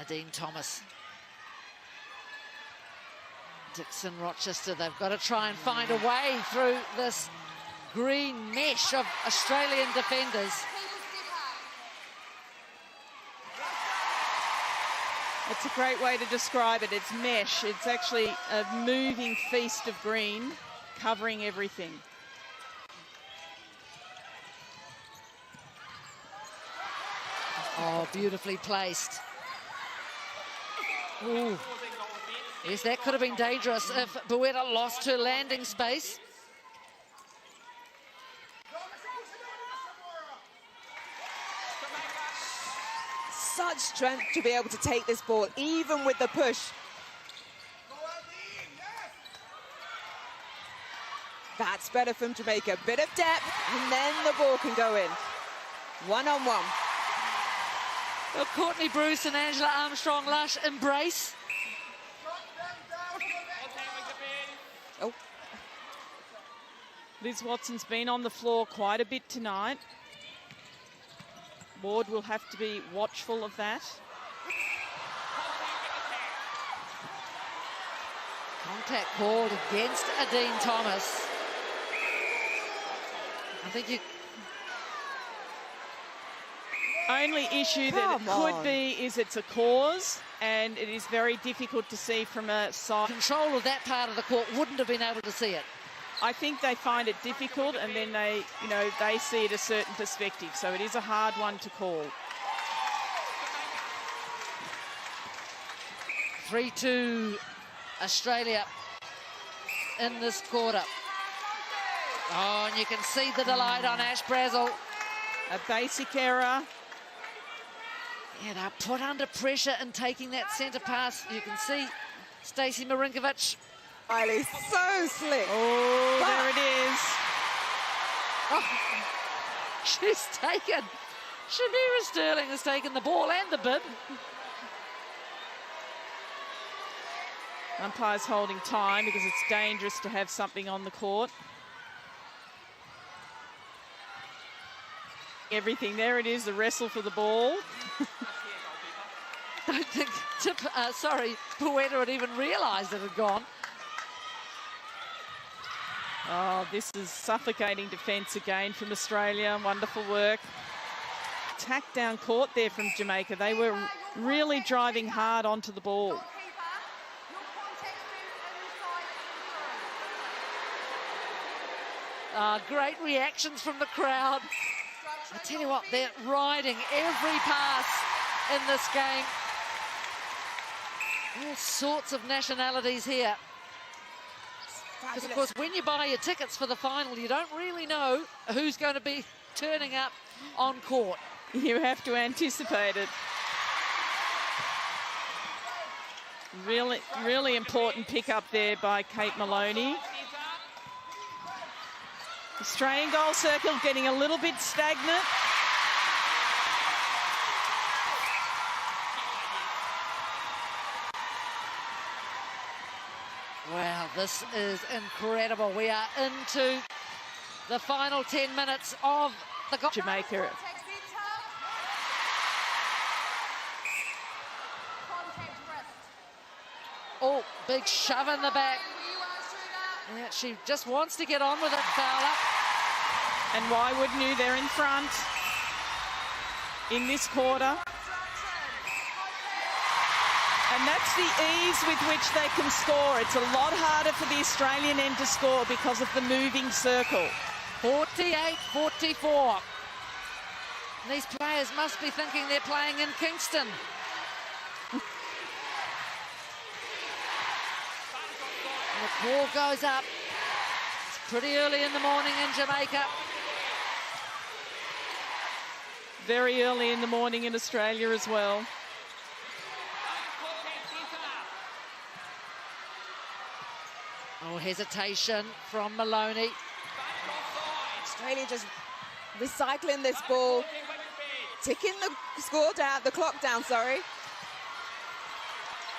S1: Dean Thomas. Dixon, Rochester, they've got to try and find a way through this green mesh of Australian defenders.
S2: It's a great way to describe it. It's mesh. It's actually a moving feast of green covering everything.
S1: Oh, beautifully placed. Ooh. Yes, that could have been dangerous if Bueta lost her landing space.
S3: Such strength to be able to take this ball, even with the push. That's better from Jamaica. Bit of depth, and then the ball can go in. One-on-one.
S1: Well, Courtney Bruce and Angela Armstrong-Lush embrace.
S3: Oh.
S2: Liz Watson's been on the floor quite a bit tonight. Ward will have to be watchful of that.
S1: Contact called against Dean Thomas. I think you...
S2: Only issue that it could be is it's a cause, and it is very difficult to see from a side.
S1: Control of that part of the court wouldn't have been able to see it.
S2: I think they find it difficult, and then they, they see it a certain perspective. So it is a hard one to call.
S1: 3-2 Australia in this quarter. Oh, and you can see the delight on Ash Brazel.
S2: A basic error.
S1: Yeah, they're put under pressure in taking that centre pass. You can see Stacey Marinkovic.
S3: Riley, so slick.
S2: Oh, there it is.
S1: Oh, she's taken. Shamira Sterling has taken the ball and the bib.
S2: Umpire's holding time because it's dangerous to have something on the court. Everything, there it is, the wrestle for the ball.
S1: I don't think, Bueta had even realised it had gone.
S2: Oh, this is suffocating defence again from Australia. Wonderful work. Attack down court there from Jamaica. They were really driving hard onto the ball.
S1: Great reactions from the crowd. I tell you what, they're riding every pass in this game. All sorts of nationalities here. Because, of course, when you buy your tickets for the final, you don't really know who's going to be turning up on court.
S2: You have to anticipate it. Really, really important pick up there by Kate Maloney. Australian goal circle getting a little bit stagnant.
S1: Wow, this is incredible. We are into the final 10 minutes of the
S2: Jamaica.
S1: Oh, big shove in the back. Yeah, she just wants to get on with it, Fowler.
S2: And why wouldn't you? They're in front in this quarter. And that's the ease with which they can score. It's a lot harder for the Australian end to score because of the moving circle.
S1: 48-44. These players must be thinking they're playing in Kingston. The ball goes up. It's pretty early in the morning in Jamaica.
S2: Very early in the morning in Australia as well.
S1: Oh, hesitation from Maloney.
S3: Australia just recycling this ball, ticking the score down, the clock down, sorry.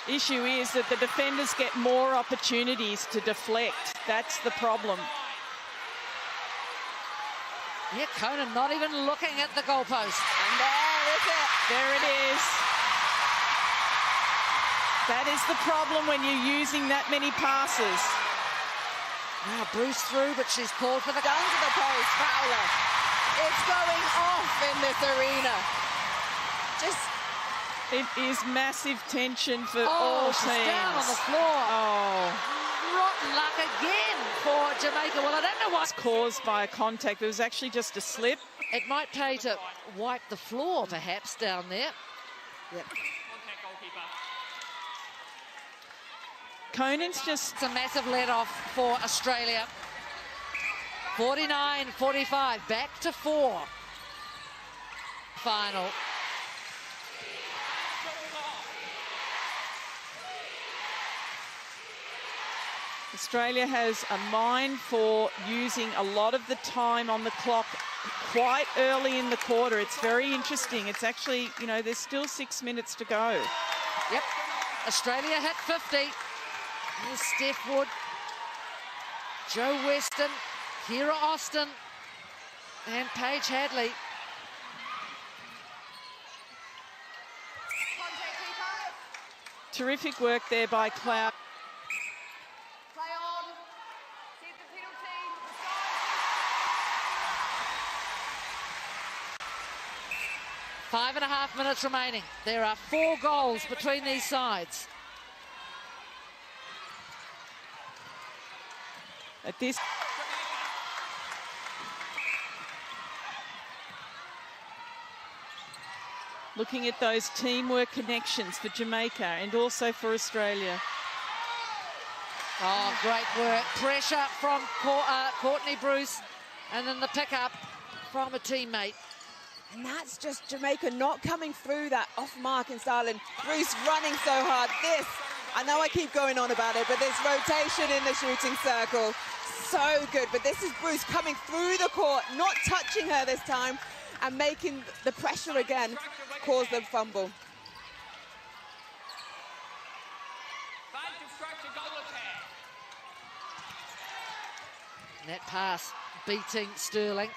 S2: Issue is that the defenders get more opportunities to deflect. That's the problem.
S1: Yeah, Conan not even looking at the goalpost.
S3: And there is it.
S2: There it is. That is the problem when you're using that many passes.
S1: Now Bruce through, but she's called for the
S3: Down to the post, Fowler. It's going off in this arena.
S2: It is massive tension for all
S1: she's
S2: teams.
S1: down on the floor.
S2: Oh.
S1: Rotten luck again for Jamaica. Well, I don't know what's
S2: It's caused by a contact. It was actually just a slip.
S1: It might pay to wipe the floor, perhaps, down there.
S3: Yep.
S2: Conan's just...
S1: It's a massive let-off for Australia. 49-45, back to 4. Final.
S2: Australia has a mind for using a lot of the time on the clock quite early in the quarter. It's very interesting. It's actually, you know, there's still 6 minutes to go.
S1: Yep, Australia hit 50. Here's Steph Wood, Joe Weston, Kira Austin, and Paige Hadley.
S2: Terrific work there by Cloud.
S5: Play on. Set the penalty.
S1: 5.5 minutes remaining. There are 4 goals between these sides.
S2: At this... Looking at those teamwork connections for Jamaica and also for Australia.
S1: Oh, great work. Pressure from Courtney Bruce, and then the pickup from a teammate.
S3: And that's just Jamaica not coming through that off-mark in style, and Bruce running so hard. I know I keep going on about it, but this rotation in the shooting circle, so good. But this is Bruce coming through the court, not touching her this time, and making the pressure again cause the fumble.
S1: That pass beating Sterling.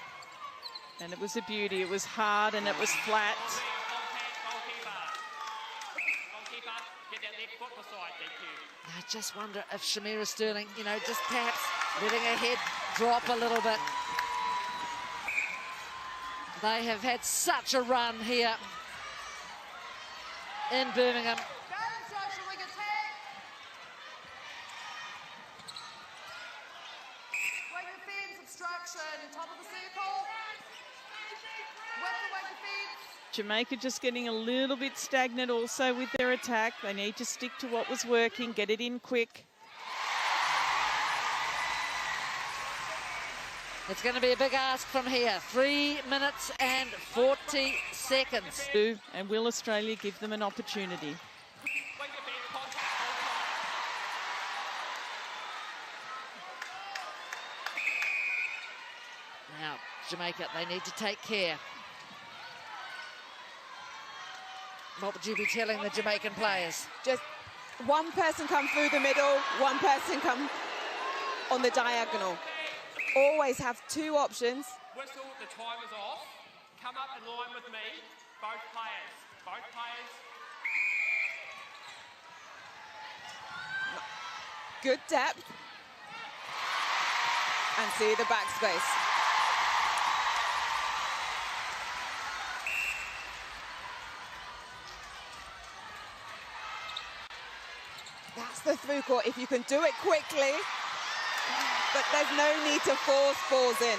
S2: And it was a beauty. It was hard and it was flat.
S1: I just wonder if Shamira Sterling, you know, just perhaps letting her head drop a little bit. They have had such a run here in Birmingham.
S5: Top of the circle. With the wing defense.
S2: Jamaica just getting a little bit stagnant also with their attack. They need to stick to what was working, get it in quick.
S1: It's going to be a big ask from here. 3 minutes and 40 seconds.
S2: And will Australia give them an opportunity?
S1: Now, Jamaica, they need to take care. What would you be telling the Jamaican players?
S3: Just one person come through the middle, one person come on the diagonal. Always have 2 options.
S4: Whistle, the time is off. Come up in line with me, both players. Both players.
S3: good depth. And see the backspace. That's the through court, if you can do it quickly, but there's no need to force balls in.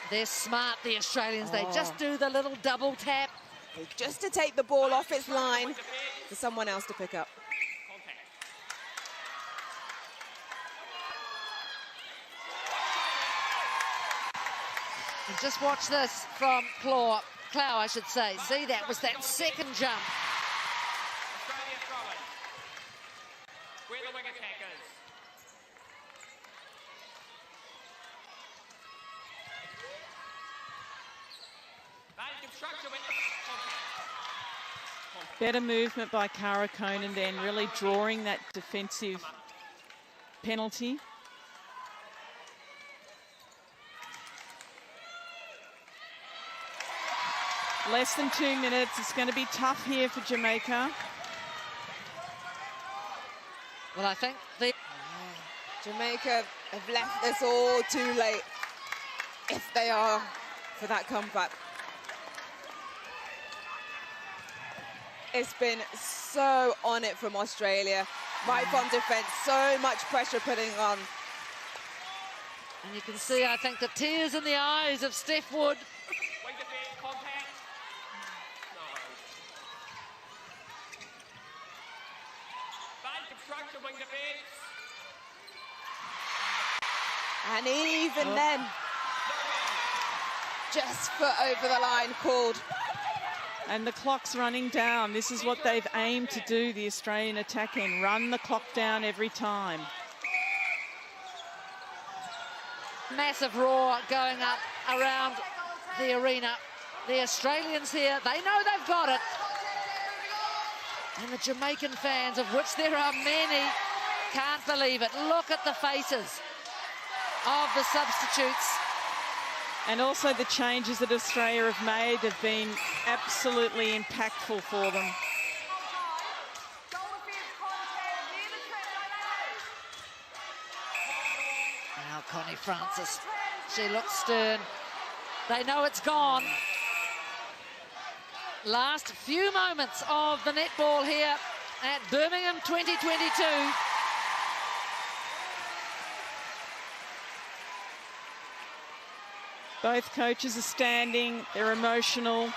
S1: They're smart, the Australians. They just do the little double tap.
S3: Just to take the ball off its line for someone else to pick up.
S1: And just watch this from Clow, I should say. See, that was that second jump.
S4: Australia throwing. We're the wing attackers. They construction with contact.
S2: Better movement by Cara Conan then, really drawing that defensive penalty. Less than 2 minutes. It's going to be tough here for Jamaica.
S1: Well, I think the...
S3: Jamaica have left this all too late if they are for that comeback. It's been so on it from Australia. Right from defence, so much pressure putting on.
S1: And you can see, I think, the tears in the eyes of Steph Wood.
S4: Wing defence, contact. No. Bad construction, wing defence.
S3: And even then, just put over the line called.
S2: And the clock's running down. This is what they've aimed to do, the Australian attack end. Run the clock down every time.
S1: Massive roar going up around the arena. The Australians here, they know they've got it. And the Jamaican fans, of which there are many, can't believe it. Look at the faces of the substitutes.
S2: And also the changes that Australia have made have been absolutely impactful for them.
S1: Now Connie Francis, she looks stern. They know it's gone. Last few moments of the netball here at Birmingham 2022.
S2: Both coaches are standing, they're emotional.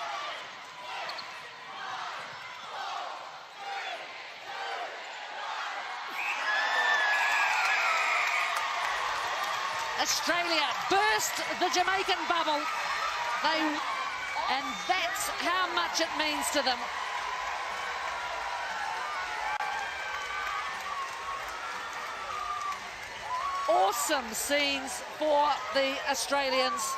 S1: Australia burst the Jamaican bubble. And that's how much it means to them. Awesome scenes for the Australians.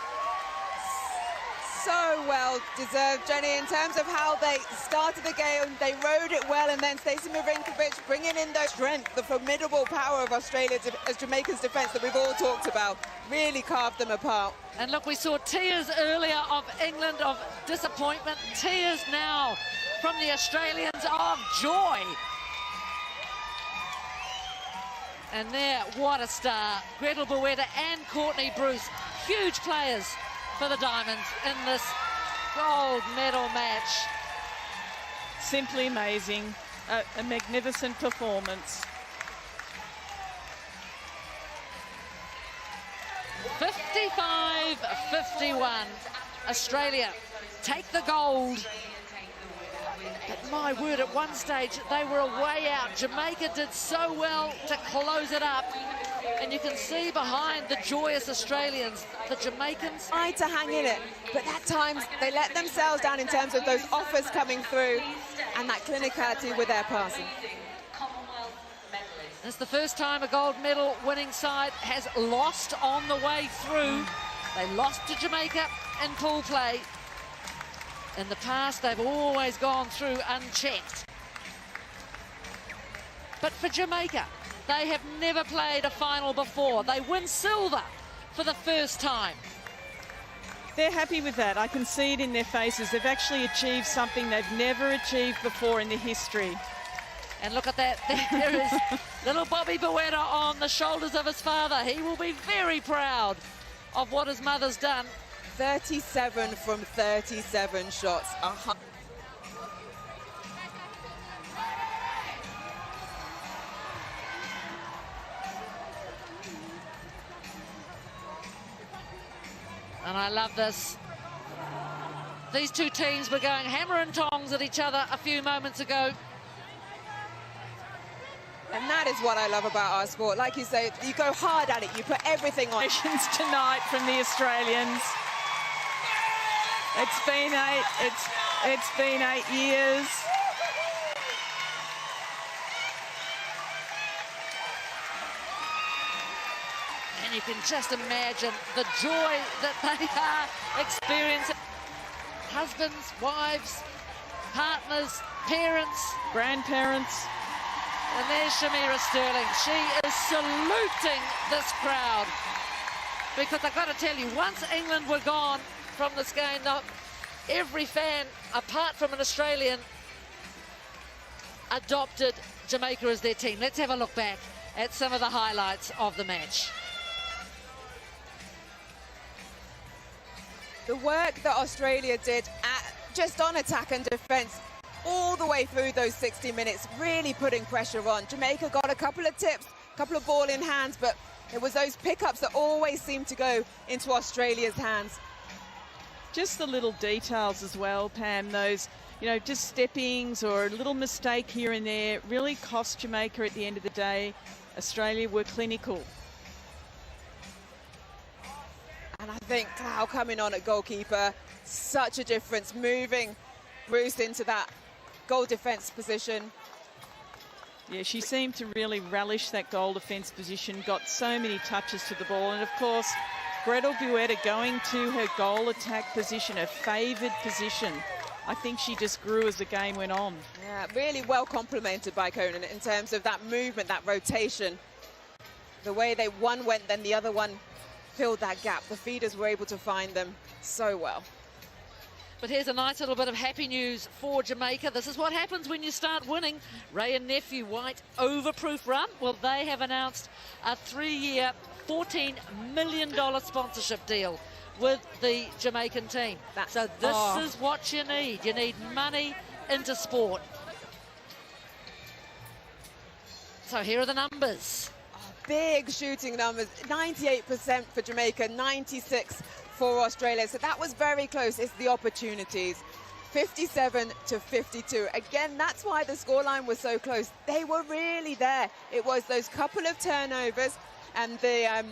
S3: So well deserved, Jenny, in terms of how they started the game. They rode it well, and then Stacey Marinkovic bringing in the strength, the formidable power of Australia as Jamaica's defence that we've all talked about, really carved them apart.
S1: And look, we saw tears earlier of England of disappointment, tears now from the Australians of joy. And there, what a star, Gretel Bueta and Courtney Bruce, huge players for the Diamonds in this gold medal match.
S2: Simply amazing, a magnificent performance.
S1: 55-51, Australia take the gold. But my word, at one stage, they were a way out. Jamaica did so well to close it up. And you can see behind the joyous Australians, the Jamaicans
S3: tried to hang in it, but at times they let themselves down in terms of those offers coming through and that clinicality with their passing.
S1: It's the first time a gold medal winning side has lost on the way through. They lost to Jamaica in pool play. In the past, they've always gone through unchecked. But for Jamaica, they have never played a final before. They win silver for the first time.
S2: They're happy with that. I can see it in their faces. They've actually achieved something they've never achieved before in their history.
S1: And look at that, there is little Bobby Beretta on the shoulders of his father. He will be very proud of what his mother's done.
S3: 37 from 37 shots.
S1: And I love this. These two teams were going hammer and tongs at each other a few moments ago.
S3: And that is what I love about our sport. Like you say, you go hard at it, you put everything on.
S2: Tonight from the Australians. It's been 8 years.
S1: And you can just imagine the joy that they are experiencing. Husbands, wives, partners, parents,
S2: grandparents.
S1: And there's Shamira Sterling. She is saluting this crowd. Because I've got to tell you, once England were gone from this game, every fan, apart from an Australian, adopted Jamaica as their team. Let's have a look back at some of the highlights of the match.
S3: The work that Australia did just on attack and defence all the way through those 60 minutes, really putting pressure on. Jamaica got a couple of tips, a couple of ball in hands, but it was those pickups that always seemed to go into Australia's hands.
S2: Just the little details as well, Pam, those, you know, just steppings or a little mistake here and there really cost Jamaica at the end of the day. Australia were clinical.
S3: And I think Clow coming on at goalkeeper, such a difference, moving Bruce into that goal defence position.
S2: Yeah, she seemed to really relish that goal defence position, got so many touches to the ball. And of course, Gretel Buetta going to her goal attack position, her favoured position. I think she just grew as the game went on.
S3: Yeah, really well complemented by Conan in terms of that movement, that rotation. The way one went, then the other one filled that gap. The feeders were able to find them so well.
S1: But here's a nice little bit of happy news for Jamaica. This is what happens when you start winning. Ray and Nephew White overproof run. Well, they have announced a 3-year, $14 million sponsorship deal with the Jamaican team. So this is what you need. You need money into sport. So here are the numbers.
S3: Big shooting numbers, 98% for Jamaica, 96% for Australia. So that was very close. It's the opportunities. 57-52. Again, that's why the scoreline was so close. They were really there. It was those couple of turnovers and the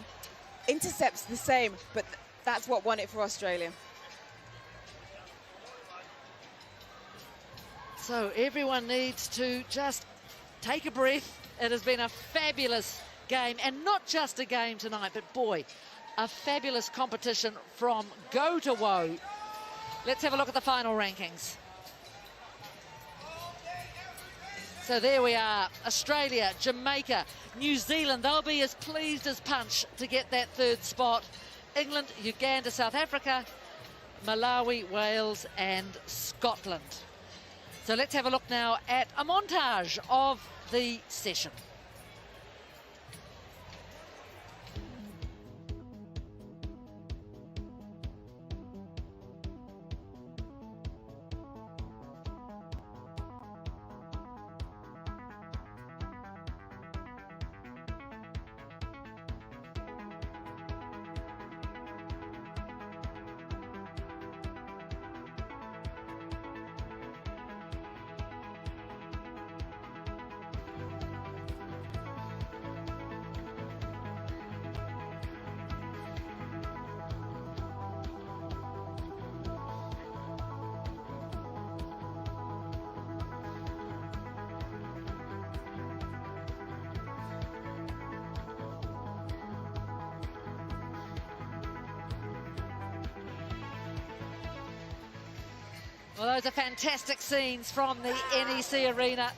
S3: intercepts the same, but that's what won it for Australia.
S1: So everyone needs to just take a breath. It has been a fabulous game, and not just a game tonight, but boy, a fabulous competition from go to woe. Let's have a look at the final rankings. So there we are, Australia, Jamaica, New Zealand, they'll be as pleased as punch to get that third spot. England, Uganda, South Africa, Malawi, Wales and Scotland. So let's have a look now at a montage of the session. Well, those are fantastic scenes from the NEC Arena.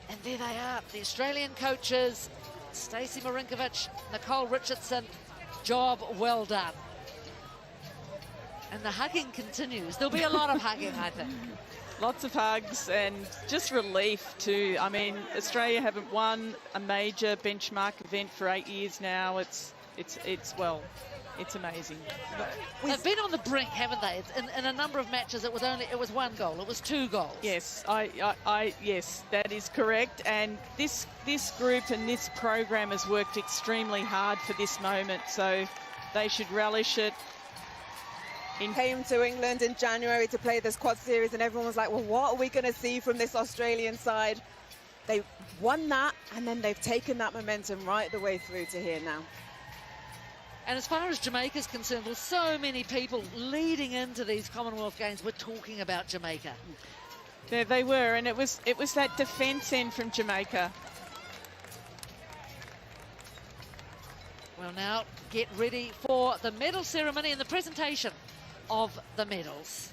S1: And there they are, the Australian coaches, Stacey Marinkovic, Nicole Richardson. Job well done. And the hugging continues. There'll be a lot of hugging, I think.
S2: Lots of hugs and just relief too. I mean, Australia haven't won a major benchmark event for 8 years now. It's amazing.
S1: They've been on the brink, haven't they? In a number of matches, it was 1 goal, it was 2 goals.
S2: Yes, yes, that is correct. And this group and this program has worked extremely hard for this moment, so they should relish it.
S3: Came to England in January to play this quad series, and everyone was like, well, what are we going to see from this Australian side? They won that, and then they've taken that momentum right the way through to here now.
S1: And as far as Jamaica's concerned, well, so many people leading into these Commonwealth Games were talking about Jamaica.
S2: There they were, and it was that defence end from Jamaica.
S1: Well, now get ready for the medal ceremony and the presentation of the medals.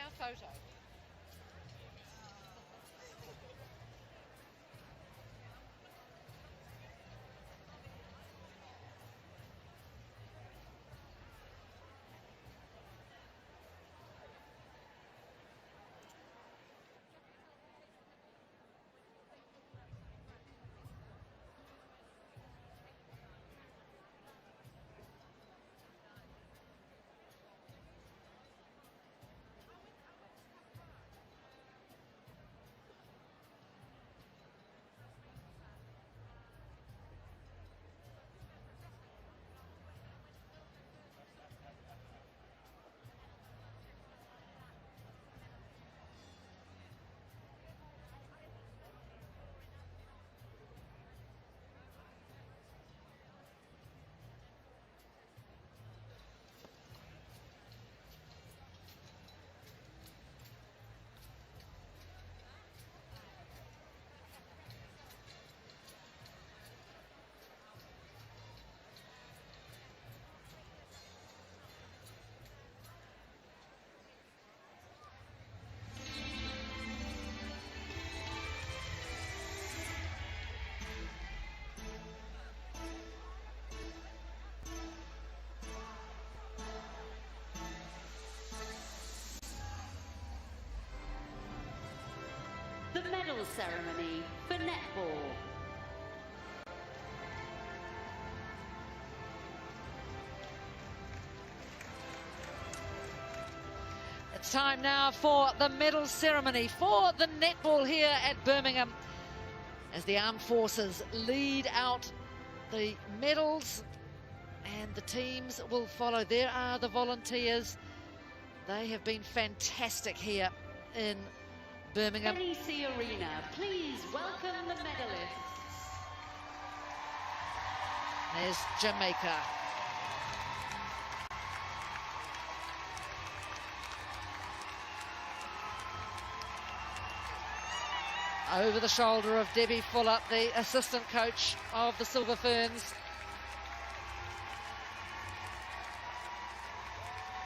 S1: our photo.
S7: The medal ceremony for netball.
S1: It's time now for the medal ceremony for the netball here at Birmingham, as the armed forces lead out the medals and the teams will follow. There are the volunteers. They have been fantastic here in Birmingham.
S7: NEC Arena, please welcome the medalists.
S1: There's Jamaica. Over the shoulder of Debbie Fuller, the assistant coach of the Silver Ferns.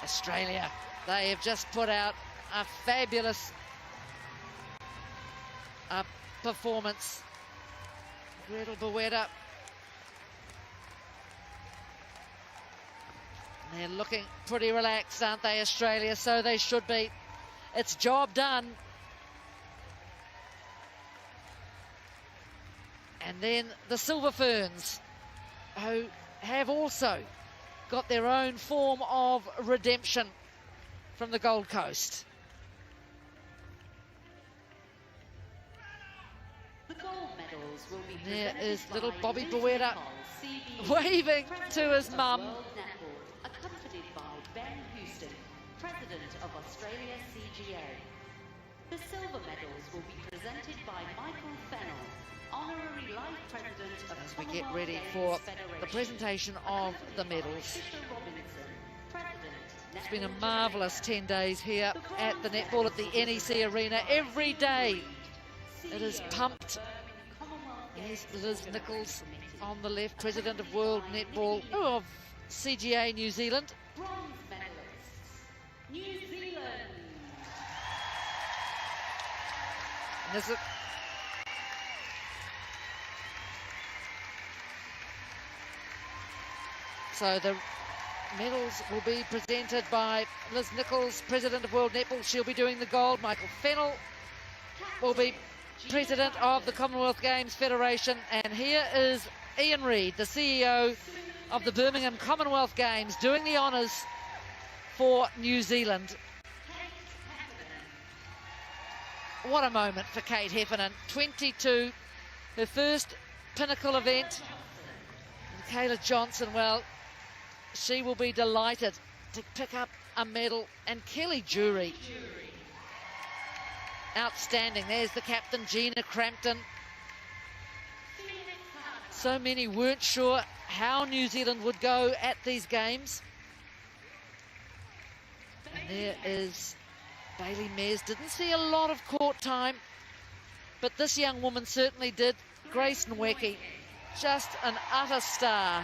S1: Australia, they have just put out a fabulous performance. Gretel Bueta. They're looking pretty relaxed, aren't they, Australia? So they should be. It's job done. And then the Silver Ferns, who have also got their own form of redemption from the Gold Coast.
S7: The gold medals will be
S1: There is
S7: presented
S1: little
S7: by
S1: Bobby
S7: Liz
S1: Bueta
S7: Netball, CB,
S1: waving to
S7: President
S1: his
S7: of
S1: mum.
S7: World Netball, accompanied by Ben Houston, President of Australia CGA. The silver medals will be presented by Michael Fennell, Honorary Life President of
S1: As we get
S7: Commonwealth
S1: ready
S7: Games
S1: for
S7: Federation,
S1: the presentation of the
S7: accompanied by
S1: medals.
S7: Fisher Robinson, President,
S1: It's been a
S7: Netball
S1: marvellous
S7: Jamaica.
S1: 10 days here at the netball at the NEC Arena. Every day it is pumped. There's Liz Nichols on the left, President of World Netball, of CGA New Zealand.
S7: Bronze medalists, New Zealand.
S1: And there's a So the medals will be presented by Liz Nichols, President of World Netball. She'll be doing the gold. Michael Fennell will be President of the Commonwealth Games Federation. And here is Ian Reid, the CEO of the Birmingham Commonwealth Games, doing the honours for New Zealand. What a moment for Kate Heffernan, 22, her first pinnacle event. And Kayla Johnson, well, she will be delighted to pick up a medal. And Kelly Jury, outstanding. There's the captain, Gina Crampton. So many weren't sure how New Zealand would go at these games. And there is Bailey Mears. Didn't see a lot of court time, but this young woman certainly did. Grace Nweke, just an utter star.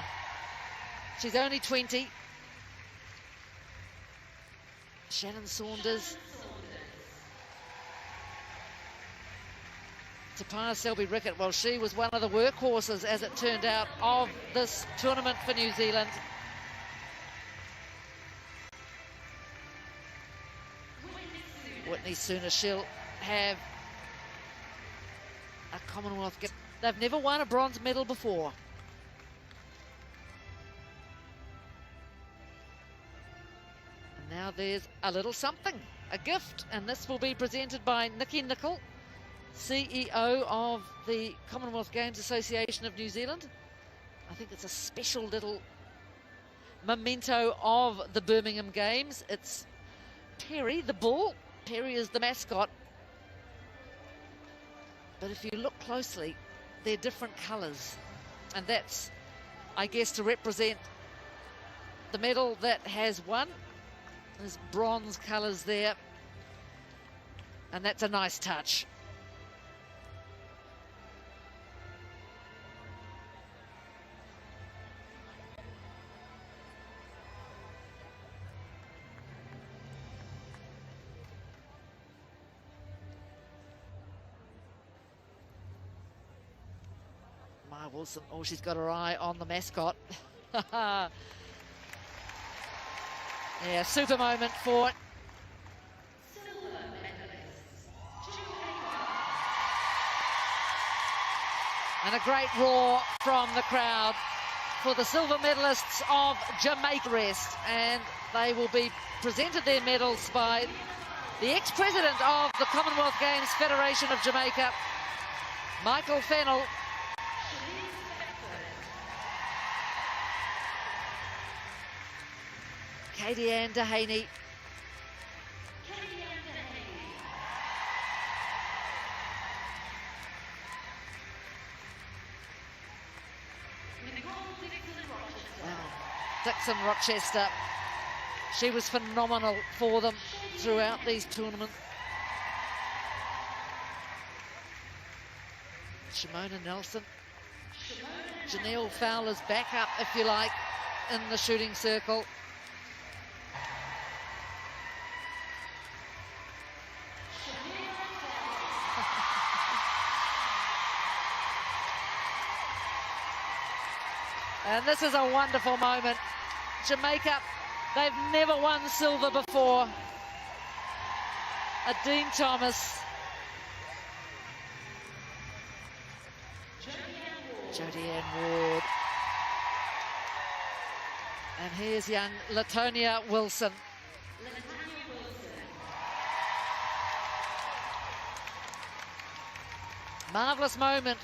S1: She's only 20. Shannon Saunders, Tapia Selby-Rickett, well, she was one of the workhorses, as it turned out, of this tournament for New Zealand. Whitney Sooner, she'll have a Commonwealth gift. They've never won a bronze medal before. And now there's a little something, a gift, and this will be presented by Nikki Nicol, CEO of the Commonwealth Games Association of New Zealand. I think it's a special little memento of the Birmingham Games. It's Perry the bull. Perry is the mascot. But if you look closely, they're different colours. And that's, I guess, to represent the medal that has won. There's bronze colours there. And that's a nice touch. Maya Wilson, oh, she's got her eye on the mascot. Yeah, super moment for... And a great roar from the crowd for the silver medalists of Jamaica Rest. And they will be presented their medals by the ex-president of the Commonwealth Games Federation of Jamaica, Michael Fennell. Katie Ann Dehaney. Wow. Dixon Rochester. She was phenomenal for them throughout these tournaments. Shimona Nelson. Janelle Fowler's backup, if you like, in the shooting circle. And this is a wonderful moment. Jamaica, they've never won silver before. Dean Thomas. Jodie Ann Ward. And here's young Latonia Wilson. Marvellous moment.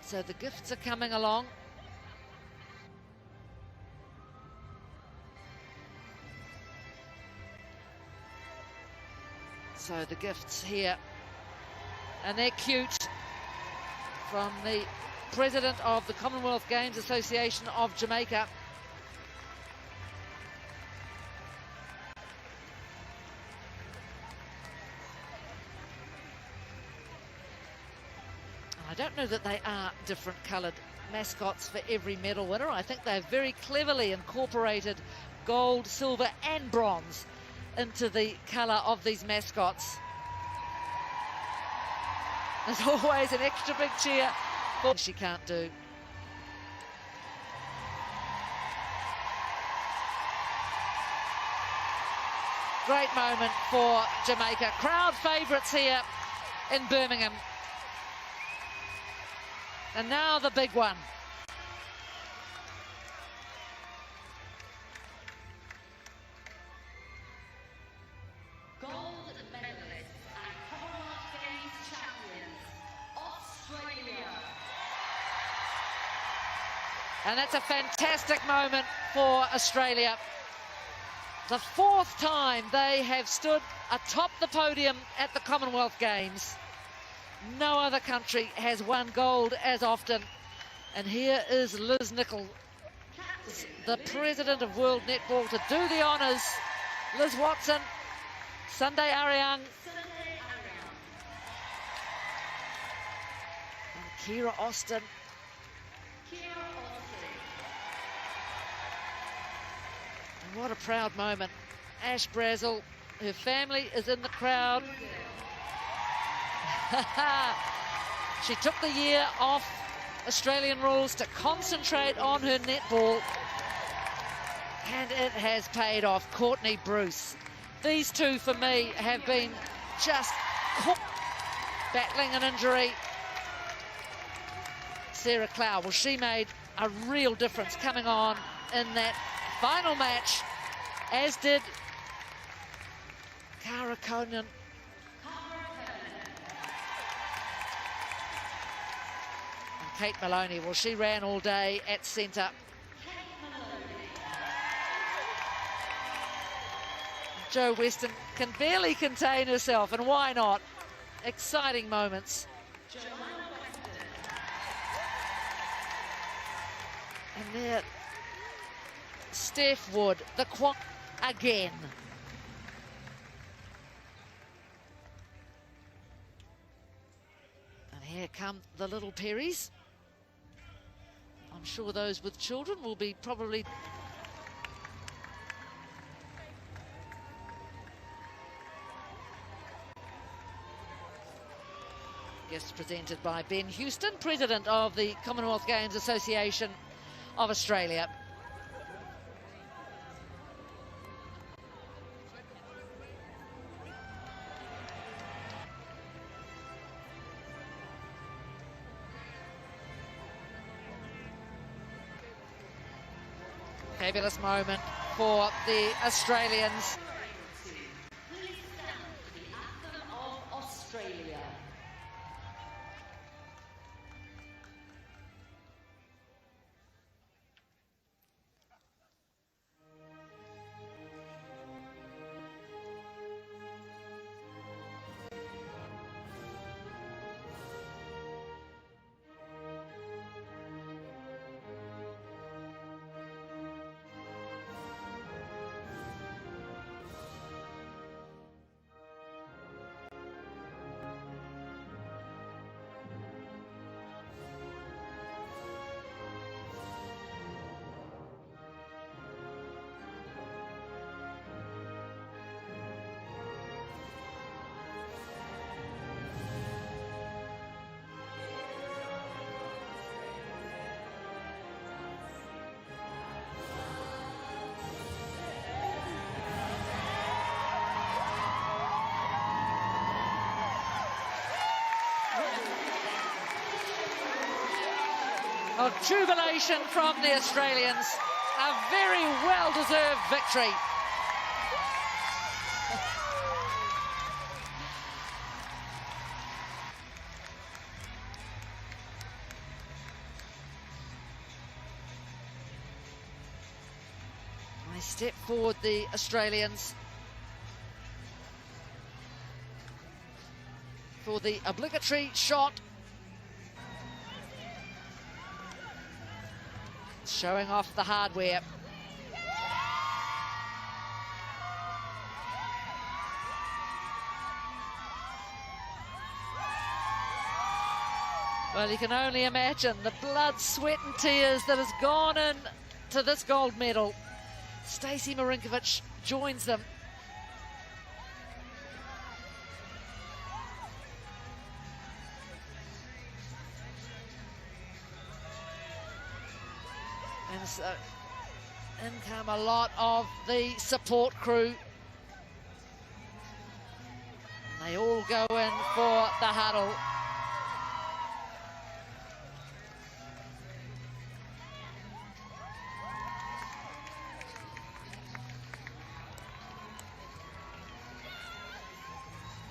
S1: So the gifts are coming along. So the gifts here, and they're cute, from the president of the Commonwealth Games Association of Jamaica. I don't know that they are different coloured mascots for every medal winner. I think they've very cleverly incorporated gold, silver and bronze into the colour of these mascots. There's always an extra big cheer for she can't do. Great moment for Jamaica. Crowd favourites here in Birmingham. And now the big one.
S7: Gold medalists and Commonwealth Games champions, Australia.
S1: And that's a fantastic moment for Australia. The fourth time they have stood atop the podium at the Commonwealth Games. No other country has won gold as often. And here is Liz Nicol, the president of World Netball, to do the honours. Liz Watson, Sunday Ariang, and Kira Austin. What a proud moment. Ash Brazel, her family is in the crowd. She took the year off Australian rules to concentrate on her netball, and it has paid off. Courtney Bruce. These two, for me, have been just battling an injury. Sarah Clow, well, she made a real difference coming on in that final match, as did Cara Conan. And Kate Maloney, well, she ran all day at centre. Jo Weston can barely contain herself, and why not? Exciting moments. And there, Steph Wood, the quad again. And here come the little Perrys. I'm sure those with children will be probably... Guests presented by Ben Houston, President of the Commonwealth Games Association of Australia. Fabulous moment for the Australians.
S7: Please stand for the anthem of Australia.
S1: Of jubilation from the Australians. A very well-deserved victory. They step forward, the Australians, for the obligatory shot. Showing off the hardware. Well, you can only imagine the blood, sweat and tears that has gone in to this gold medal. Stacey Marinkovic joins them. And so in come a lot of the support crew. And they all go in for the huddle.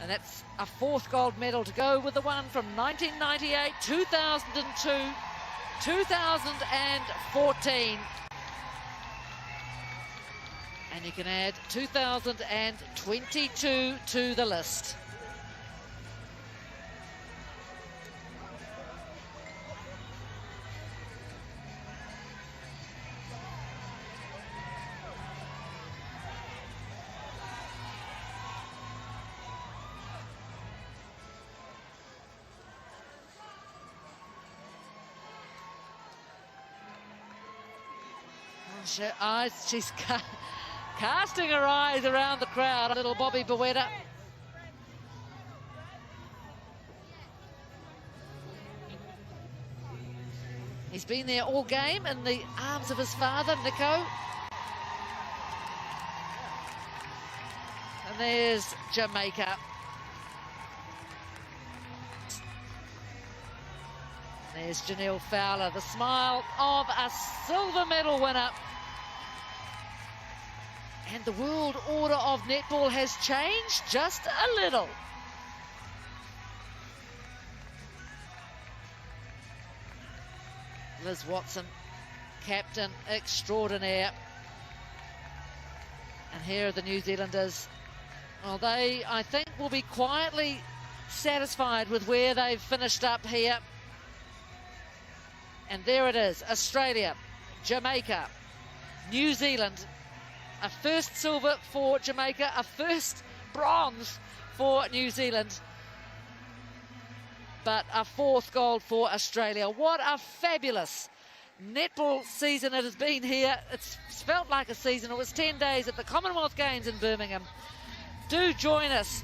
S1: And that's a fourth gold medal to go with the one from 1998, 2002, 2014. And you can add 2022 to the list. She's casting her eyes around the crowd. Little Bobby Bowetta. He's been there all game in the arms of his father, Nico. And there's Jamaica. There's Janelle Fowler, the smile of a silver medal winner. And the world order of netball has changed just a little. Liz Watson, captain extraordinaire. And here are the New Zealanders. Well, they, I think, will be quietly satisfied with where they've finished up here. And there it is, Australia, Jamaica, New Zealand. A first silver for Jamaica, a first bronze for New Zealand, but a fourth gold for Australia. What a fabulous netball season it has been here. It's felt like a season. It was 10 days at the Commonwealth Games in Birmingham. Do join us